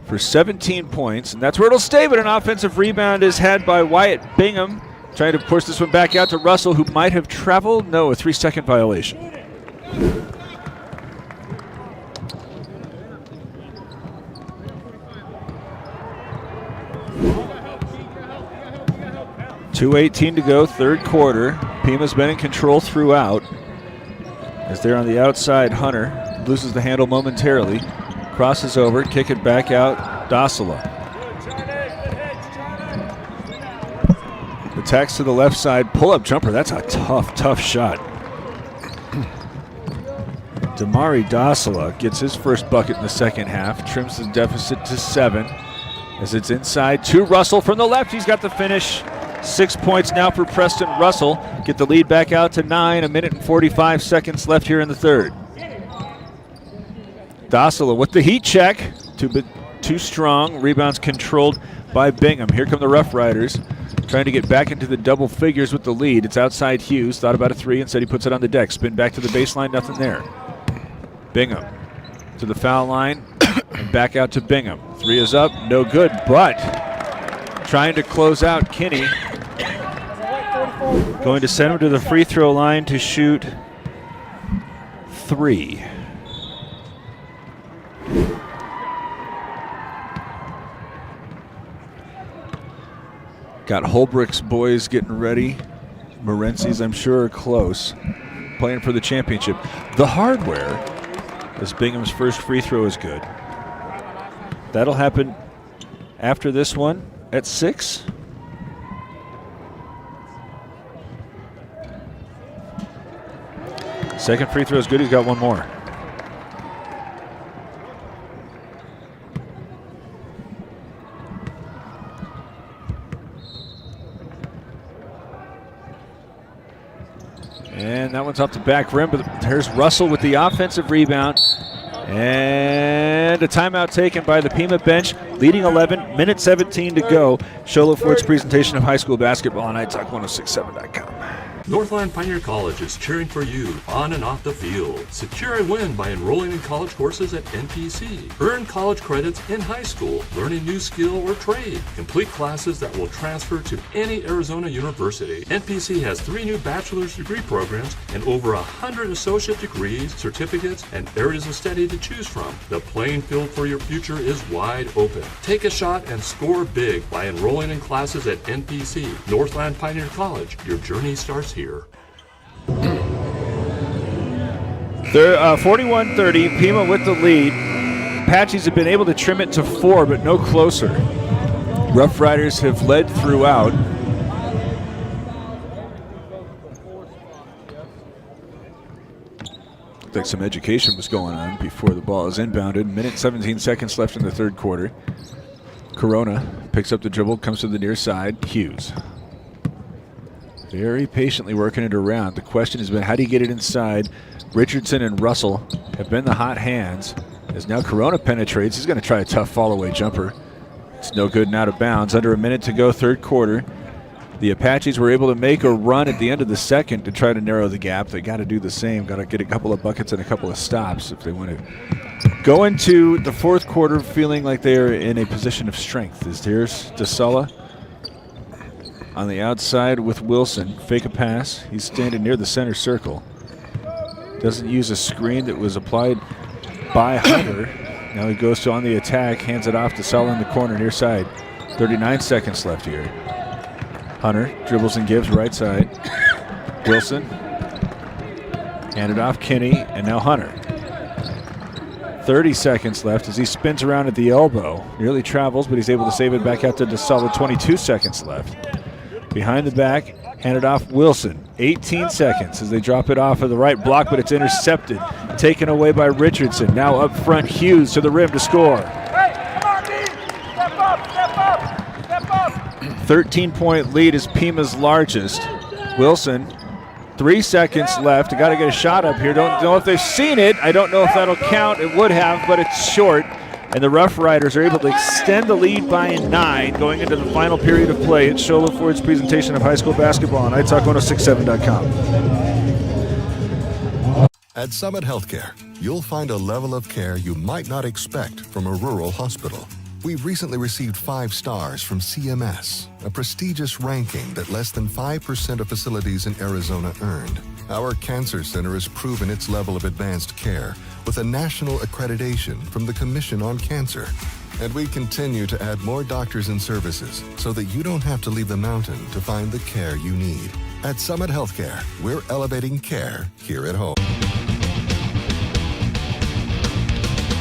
for 17 points, and that's where it'll stay, but an offensive rebound is had by Wyatt Bingham, trying to push this one back out to Russell, who might have traveled. No, a 3-second violation. .218 to go, third quarter. Pima's been in control throughout. As they're on the outside, Hunter loses the handle momentarily. Crosses over, kick it back out, DeSala. Attacks to the left side, pull-up jumper. That's a tough shot. Damari DeSala gets his first bucket in the second half, trims the deficit to 7. As it's inside to Russell from the left. He's got the finish. 6 points now for Preston Russell. Get the lead back out to 9. 1 minute and 45 seconds left here in the third. DeSala with the heat check. Too strong. Rebounds controlled by Bingham. Here come the Roughriders, trying to get back into the double figures with the lead. It's outside Hughes. Thought about a 3, instead he puts it on the deck. Spin back to the baseline, nothing there. Bingham to the foul line and back out to Bingham. 3 is up, no good, but trying to close out Kinney. Going to send him to the free throw line to shoot 3. Got Holbrook's boys getting ready. Morency's, I'm sure, are close. Playing for the championship. The hardware, as Bingham's first free throw is good. That'll happen after this one at 6. Second free throw is good. He's got one more. And that one's off the back rim, but there's Russell with the offensive rebound. And a timeout taken by the Pima bench, leading 11, minute 17 to go. Sholo Ford's presentation of high school basketball on iTalk1067.com. Northland Pioneer College is cheering for you on and off the field. Secure a win by enrolling in college courses at NPC. Earn college credits in high school, learn a new skill or trade. Complete classes that will transfer to any Arizona university. NPC has 3 new bachelor's degree programs and over 100 associate degrees, certificates, and areas of study to choose from. The playing field for your future is wide open. Take a shot and score big by enrolling in classes at NPC. Northland Pioneer College. Your journey starts here. 41-30, Pima with the lead. Apaches have been able to trim it to 4, but no closer. Roughriders have led throughout. Looked like some education was going on before the ball is inbounded. Minute 17 seconds left in the third quarter. Corona picks up the dribble, comes to the near side. Hughes very patiently working it around. The question has been, how do you get it inside? Richardson and Russell have been the hot hands. As now Corona penetrates, he's going to try a tough fall-away jumper. It's no good and out of bounds. Under a minute to go, third quarter. The Apaches were able to make a run at the end of the second to try to narrow the gap. They got to do the same. Got to get a couple of buckets and a couple of stops if they want to go into the fourth quarter feeling like they are in a position of strength. Here's DeSulla on the outside with Wilson. Fake a pass. He's standing near the center circle. Doesn't use a screen that was applied by Hunter. Now he goes to on the attack, hands it off to DeSulla in the corner near side. 39 seconds left here. Hunter dribbles and gives right side. Wilson. Handed off Kinney, and now Hunter. 30 seconds left as he spins around at the elbow. Nearly travels, but he's able to save it back out to DeSulla. 22 seconds left. Behind the back, handed off Wilson. 18 seconds as they drop it off of the right block, but it's intercepted. Taken away by Richardson. Now up front, Hughes to the rim to score. 13-point lead is Pima's largest. Wilson, 3 seconds left. Got to get a shot up here. Don't know if they've seen it. I don't know if that'll count. It would have, but it's short. And the Roughriders are able to extend the lead by 9 going into the final period of play. It's Shola Ford's presentation of high school basketball on iTalk1067.com. At Summit Healthcare, you'll find a level of care you might not expect from a rural hospital. We've recently received 5 stars from CMS, a prestigious ranking that less than 5% of facilities in Arizona earned. Our cancer center has proven its level of advanced care with a national accreditation from the Commission on Cancer. And we continue to add more doctors and services so that you don't have to leave the mountain to find the care you need. At Summit Healthcare, we're elevating care here at home.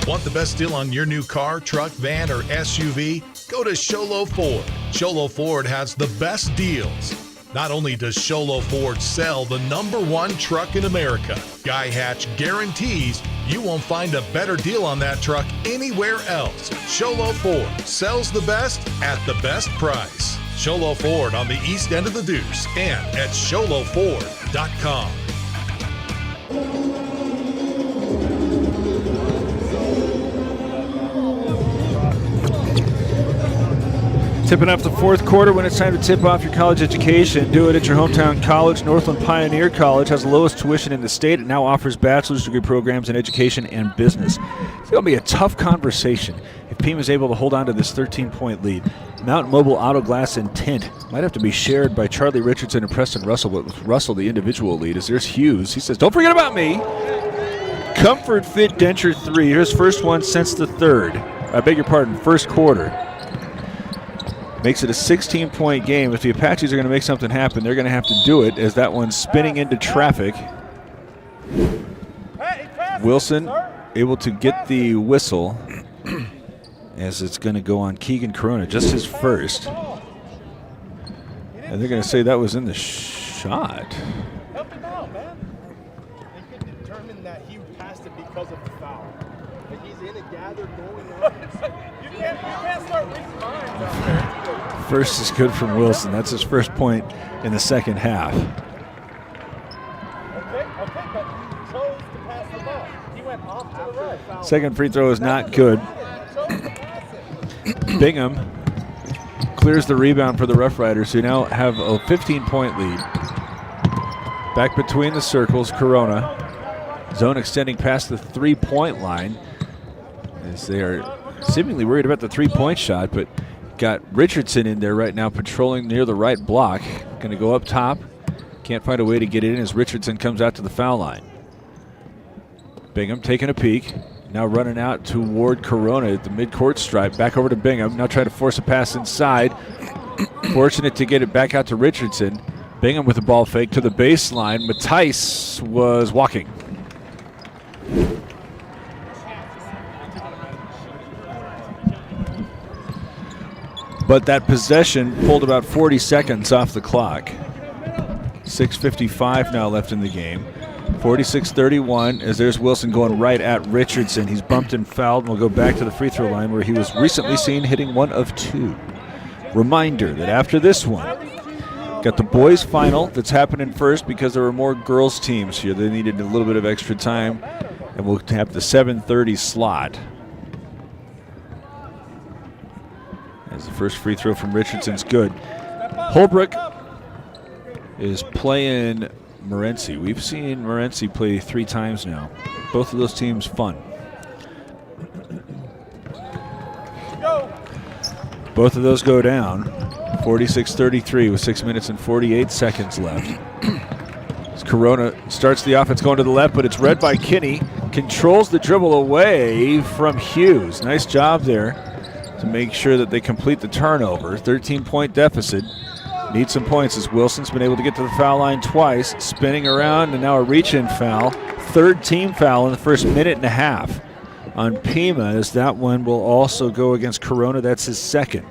Want the best deal on your new car, truck, van, or SUV? Go to Sholo Ford. Sholo Ford has the best deals. Not only does Sholo Ford sell the #1 truck in America, Guy Hatch guarantees you won't find a better deal on that truck anywhere else. Sholo Ford sells the best at the best price. Sholo Ford on the east end of the Deuce and at sholoford.com. Tipping off the fourth quarter when it's time to tip off your college education. Do it at your hometown college. Northland Pioneer College has the lowest tuition in the state. It now offers bachelor's degree programs in education and business. It's going to be a tough conversation if Pima is able to hold on to this 13-point lead. Mountain Mobile Auto Glass and Tint might have to be shared by Charlie Richardson and Preston Russell, but with Russell the individual lead. As there's Hughes. He says, don't forget about me. Comfort Fit Denture 3. Here's first one since the third. I beg your pardon, first quarter. Makes it a 16-point game. If the Apaches are going to make something happen, they're going to have to do it as that one's spinning into traffic. Wilson able to get the whistle as it's going to go on Keegan Corona, just his first. And they're going to say that was in the shot. Help him out, man. They could determine that he passed it because of the foul. Like he's in a gather going on. You can't start reading minds out there. First is good from Wilson. That's his first point in the second half. Okay, but he chose to pass the ball. He went off to the right. Second free throw is not good. Bingham clears the rebound for the Roughriders, who now have a 15-point lead. Back between the circles, Corona. Zone extending past the three-point line as they are seemingly worried about the three-point shot, but got Richardson in there right now patrolling near the right block. Going to go up top. Can't find a way to get it in as Richardson comes out to the foul line. Bingham taking a peek. Now running out toward Corona at the midcourt stripe. Back over to Bingham. Now trying to force a pass inside. Fortunate to get it back out to Richardson. Bingham with the ball fake to the baseline. Matthijs was walking. But that possession pulled about 40 seconds off the clock. 6:55 now left in the game. 46-31 as there's Wilson going right at Richardson. He's bumped and fouled and will go back to the free throw line where he was recently seen hitting 1 of 2. Reminder that after this one, got the boys final that's happening first because there were more girls teams here. They needed a little bit of extra time, and we'll have the 7:30 slot. As the first free throw from Richardson's good. Holbrook is playing Morenci. We've seen Morenci play 3 times now. Both of those teams fun. Both of those go down. 46-33 with 6 minutes and 48 seconds left. As Corona starts the offense going to the left, but it's read by Kinney. Controls the dribble away from Hughes. Nice job there to make sure that they complete the turnover. 13-point deficit. Need some points as Wilson's been able to get to the foul line twice. Spinning around and now a reach-in foul. 3rd team foul in the first minute and a half on Pima, as that one will also go against Corona. That's his 2nd.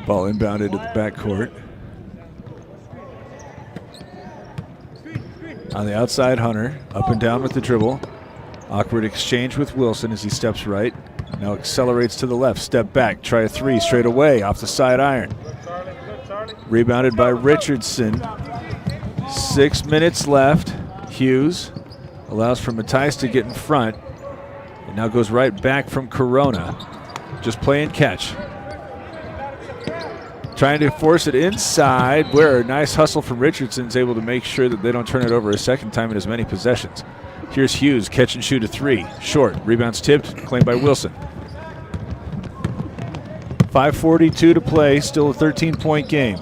Ball inbounded to the backcourt. On the outside, Hunter up and down with the dribble. Awkward exchange with Wilson as he steps right. Now accelerates to the left, step back, try a 3 straight away off the side iron. Rebounded by Richardson. 6 minutes left. Hughes allows for Matthijs to get in front. And now goes right back from Corona. Just play and catch. Trying to force it inside, where a nice hustle from Richardson's able to make sure that they don't turn it over a second time in as many possessions. Here's Hughes, catch and shoot a 3. Short, rebounds tipped, claimed by Wilson. 5:42 to play, still a 13-point game.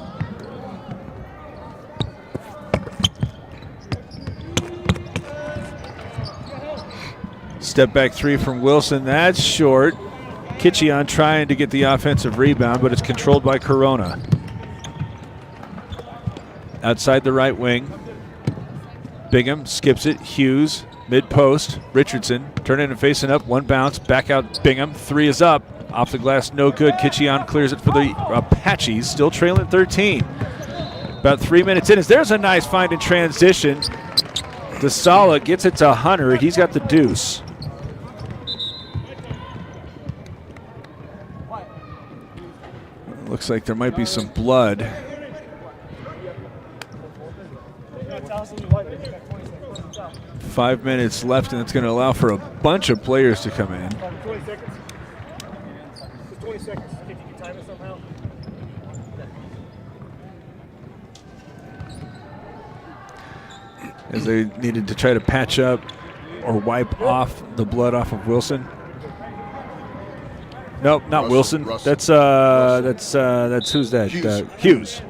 Step back 3 from Wilson, that's short. Kitchion trying to get the offensive rebound, but it's controlled by Corona. Outside the right wing. Bingham skips it. Hughes, mid-post. Richardson turning and facing up. 1 bounce, back out Bingham. 3 is up. Off the glass, no good. Kitchion clears it for the Apaches, still trailing 13. About 3 minutes in. There's a nice find in transition. DeSala gets it to Hunter. He's got the deuce. Looks like there might be some blood. 5 minutes left, and it's going to allow for a bunch of players to come in. 20 seconds. Just 20 seconds. If you can time it somehow. As they needed to try to patch up or wipe off the blood off of Wilson. Nope, not Wilson. That's who's that? Hughes.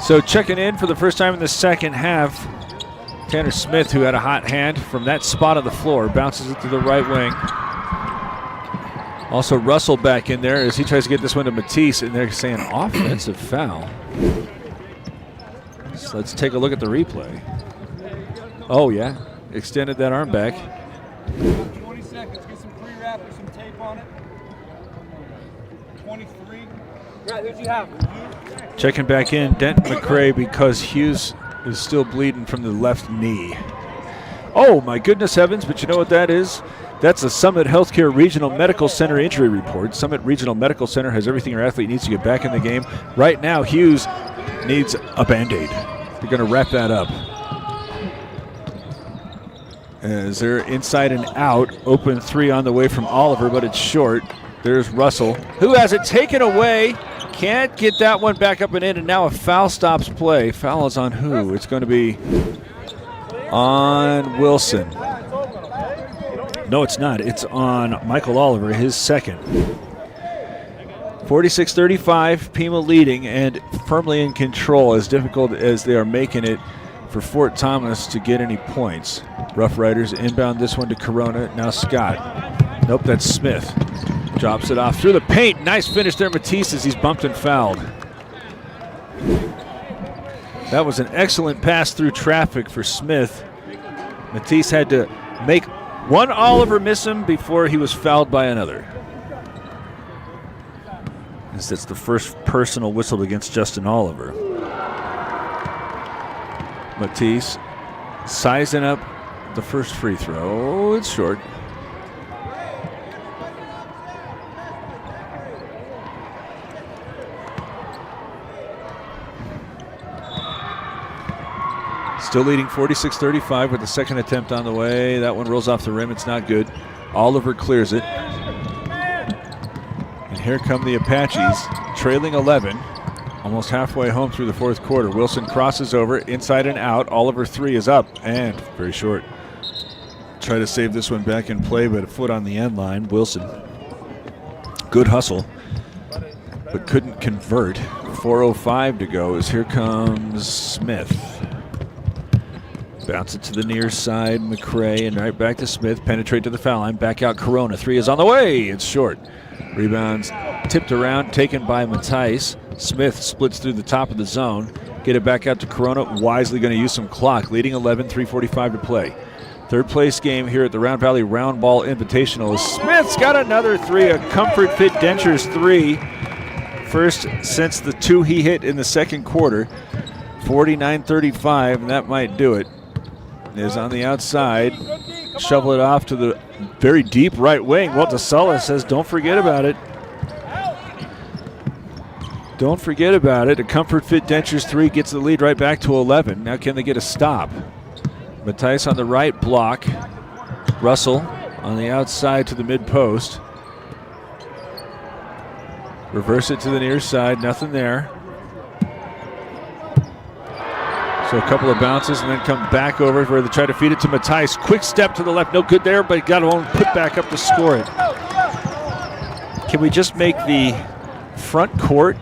So checking in for the first time in the second half, Tanner Smith, who had a hot hand from that spot of the floor, bounces it to the right wing. Also Russell back in there as he tries to get this one to Matisse, and they're saying offensive foul. So let's take a look at the replay. Oh yeah, extended that arm back. 20 seconds. Get some pre-wrap or some tape on it. 23. Right, who'd you have? Checking back in, Denton McCray, because Hughes is still bleeding from the left knee. Oh my goodness heavens, but you know what that is? That's a Summit Healthcare Regional Medical Center injury report. Summit Regional Medical Center has everything your athlete needs to get back in the game. Right now, Hughes needs a Band-Aid. They're going to wrap that up. As they're inside and out, open 3 on the way from Oliver, but it's short. There's Russell, who has it taken away. Can't get that one back up and in, and now a foul stops play. Foul is on who? It's going to be on Wilson. No, it's not. It's on Michael Oliver, his second. 46-35, Pima leading and firmly in control, as difficult as they are making it for Fort Thomas to get any points. Roughriders inbound this one to Corona. Now Scott. Nope, that's Smith. Drops it off through the paint. Nice finish there, Matisse, as he's bumped and fouled. That was an excellent pass through traffic for Smith. Matisse had to make one Oliver miss him before he was fouled by another. As that's the first personal whistled against Justin Oliver. Matisse sizing up the first free throw. It's short. Still leading 46-35 with the second attempt on the way. That one rolls off the rim. It's not good. Oliver clears it. And here come the Apaches, trailing 11, almost halfway home through the fourth quarter. Wilson crosses over, inside and out. Oliver three is up and very short. Try to save this one back in play, but a foot on the end line. Wilson, good hustle, but couldn't convert. 4:05 to go as here comes Smith. Bounce it to the near side, McCray, and right back to Smith. Penetrate to the foul line, back out Corona. Three is on the way, it's short. Rebounds tipped around, taken by Matthijs. Smith splits through the top of the zone. Get it back out to Corona, wisely going to use some clock. Leading 11, 3:45 to play. Third place game here at the Round Valley Roundball Invitational. Smith's got another three, a Comfort Fit Dentures three. First since the two he hit in the second quarter. 49-35, and that might do it. Is on the outside. Shovel it off to the very deep right wing. Well, DeSala says, don't forget about it. Don't forget about it. A Comfort Fit Dentures three gets the lead right back to 11. Now can they get a stop? Matthijs on the right block. Russell on the outside to the mid post. Reverse it to the near side. Nothing there. So a couple of bounces and then come back over where they try to feed it to Matthijs. Quick step to the left. No good there, but got to put back up to score it. Can we just make the front court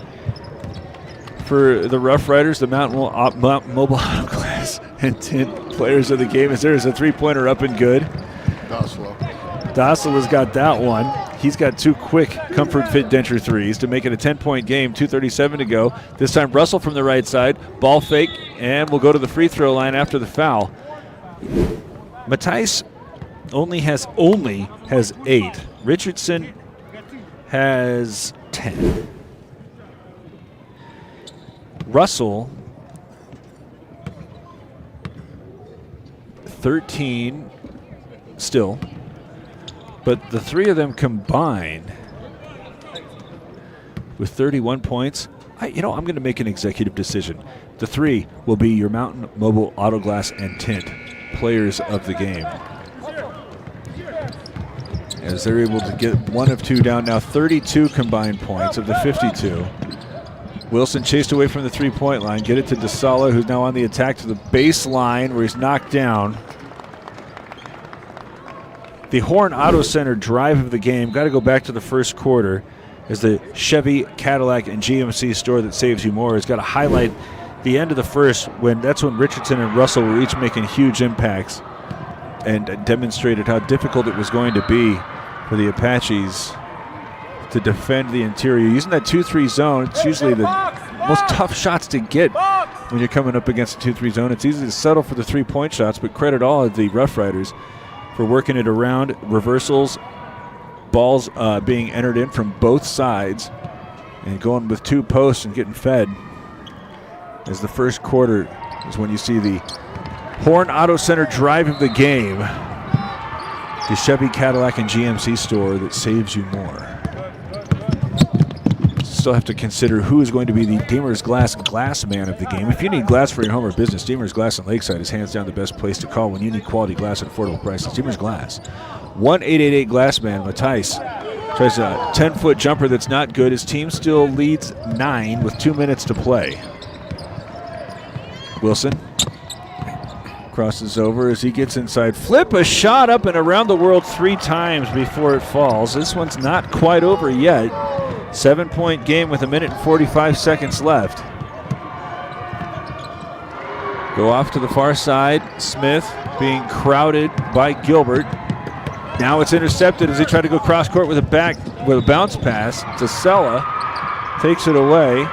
for the Roughriders, the Mount Mobile Auto Glass and Tint players of the game? As there is a three-pointer up and good. Dossel has got that one. He's got two quick Comfort Fit Denture threes to make it a 10-point game, 2:37 to go. This time Russell from the right side, ball fake, and we'll go to the free throw line after the foul. Matthijs only has 8. Richardson has 10. Russell 13 still. But the three of them combined with 31 points. I'm going to make an executive decision. The three will be your Mountain Mobile Auto Glass and Tint players of the game. As they're able to get one of two down now, 32 combined points of the 52. Wilson chased away from the three-point line. Get it to DeSala, who's now on the attack to the baseline where he's knocked down. The Horn Auto Center drive of the game, got to go back to the first quarter, as the Chevy, Cadillac, and GMC store that saves you more has got to highlight the end of the first that's when Richardson and Russell were each making huge impacts and demonstrated how difficult it was going to be for the Apaches to defend the interior. Using that 2-3 zone, it's usually the most tough shots to get when you're coming up against a 2-3 zone. It's easy to settle for the three-point shots, but credit all of the Roughriders for working it around, reversals, balls being entered in from both sides, and going with two posts and getting fed. As the first quarter is when you see the Horn Auto Center drive of the game. The Chevy, Cadillac, and GMC store that saves you more. Still have to consider who is going to be the Deemer's Glass man of the game. If you need glass for your home or business, Deemer's Glass in Lakeside is hands down the best place to call when you need quality glass at affordable prices. Deemer's Glass. 1-888 Glassman. Matthijs tries a 10-foot jumper that's not good. His team still leads 9 with 2 minutes to play. Wilson crosses over as he gets inside. Flip a shot up and around the world 3 times before it falls. This one's not quite over yet. 7-point game with 1 minute and 45 seconds left. Go off to the far side. Smith being crowded by Gilbert. Now it's intercepted as he tried to go cross court with a bounce pass. DeSala takes it away.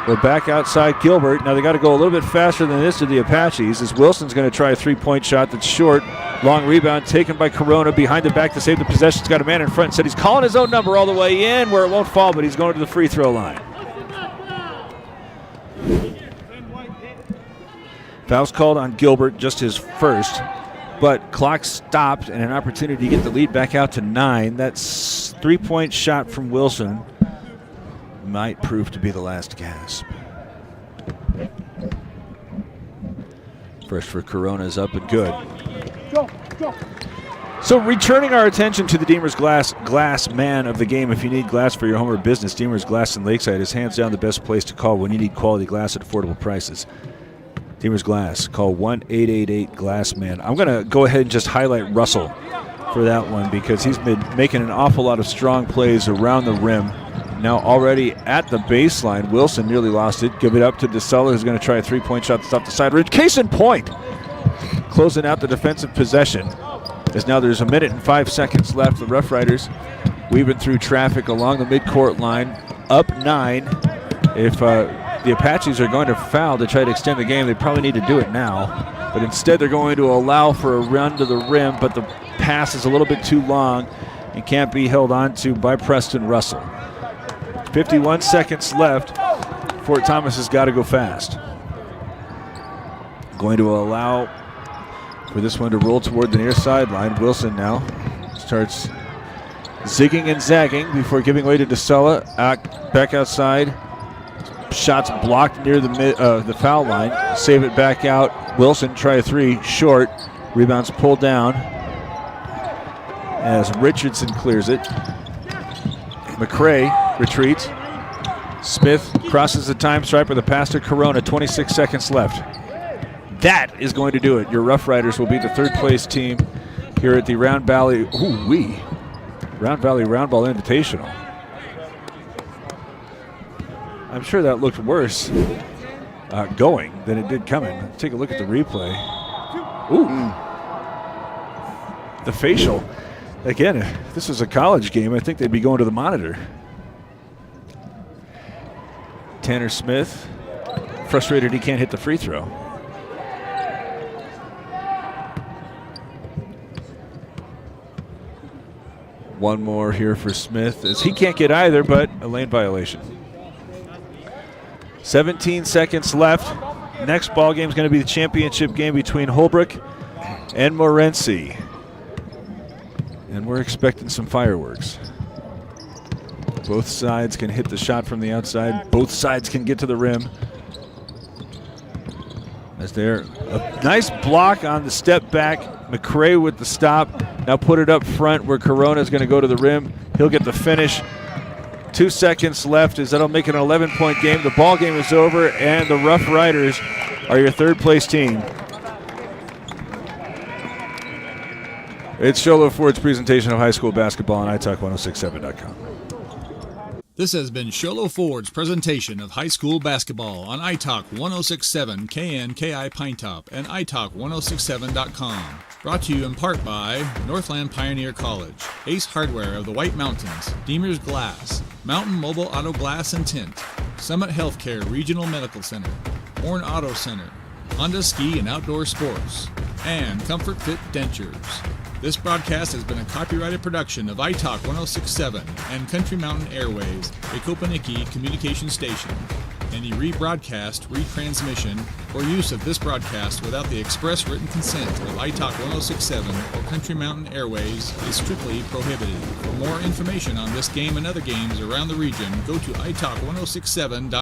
We're back outside Gilbert. Now they got to go a little bit faster than this to the Apaches as Wilson's going to try a 3-point shot that's short. Long rebound taken by Corona behind the back to save the possession. He's got a man in front and said he's calling his own number all the way in where it won't fall, but he's going to the free throw line. Foul's called on Gilbert, just his first, but clock stopped and an opportunity to get the lead back out to 9. That 3-point shot from Wilson might prove to be the last gasp. Fresh for Corona is up and good. So returning our attention to the Deemer's Glass man of the game. If you need glass for your home or business, Deemer's Glass in Lakeside is hands down the best place to call when you need quality glass at affordable prices. Deemer's Glass. Call 1-888-GLASS-MAN. I'm going to go ahead and just highlight Russell for that one because he's been making an awful lot of strong plays around the rim. Now already at the baseline, Wilson nearly lost it. Give it up to DeSella, who's going to try a three-point shot that's off the side ridge. Case in point, closing out the defensive possession. As now there's 1 minute and 5 seconds left. The Roughriders weaving through traffic along the midcourt line, up 9. If the Apaches are going to foul to try to extend the game, they probably need to do it now. But instead they're going to allow for a run to the rim, but the pass is a little bit too long and can't be held on to by Preston Russell. 51 seconds left. Fort Thomas has got to go fast. Going to allow for this one to roll toward the near sideline. Wilson now starts zigging and zagging before giving way to DeSella. Back outside. Shots blocked near the foul line. Save it back out. Wilson try a three. Short. Rebounds pulled down as Richardson clears it. McCray retreats. Smith crosses the time stripe with a pass to Corona. 26 seconds left. That is going to do it. Your Roughriders will be the third place team here at the Round Valley Roundball Invitational. I'm sure that looked worse going than it did coming. Let's take a look at the replay. Ooh. The facial. Again, if this was a college game, I think they'd be going to the monitor. Tanner Smith, frustrated he can't hit the free throw. One more here for Smith, as he can't get either, but a lane violation. 17 seconds left. Next ball game is going to be the championship game between Holbrook and Morenci. And we're expecting some fireworks. Both sides can hit the shot from the outside. Both sides can get to the rim. As there, a nice block on the step back. McCray with the stop. Now put it up front where Corona is going to go to the rim. He'll get the finish. 2 seconds left as that'll make it an 11-point game. The ball game is over, and the Roughriders are your third place team. It's Sholo Ford's presentation of high school basketball on iTalk1067.com. This has been Sholo Ford's presentation of high school basketball on iTalk 1067 KNKI Pinetop and iTalk1067.com. Brought to you in part by Northland Pioneer College, Ace Hardware of the White Mountains, Deemer's Glass, Mountain Mobile Auto Glass and Tint, Summit Healthcare Regional Medical Center, Horn Auto Center, Honda Ski and Outdoor Sports, and Comfort Fit Dentures. This broadcast has been a copyrighted production of iTalk 1067 and Country Mountain Airways, a Kopaniki communication station. Any rebroadcast, retransmission, or use of this broadcast without the express written consent of iTalk 1067 or Country Mountain Airways is strictly prohibited. For more information on this game and other games around the region, go to iTalk1067.com.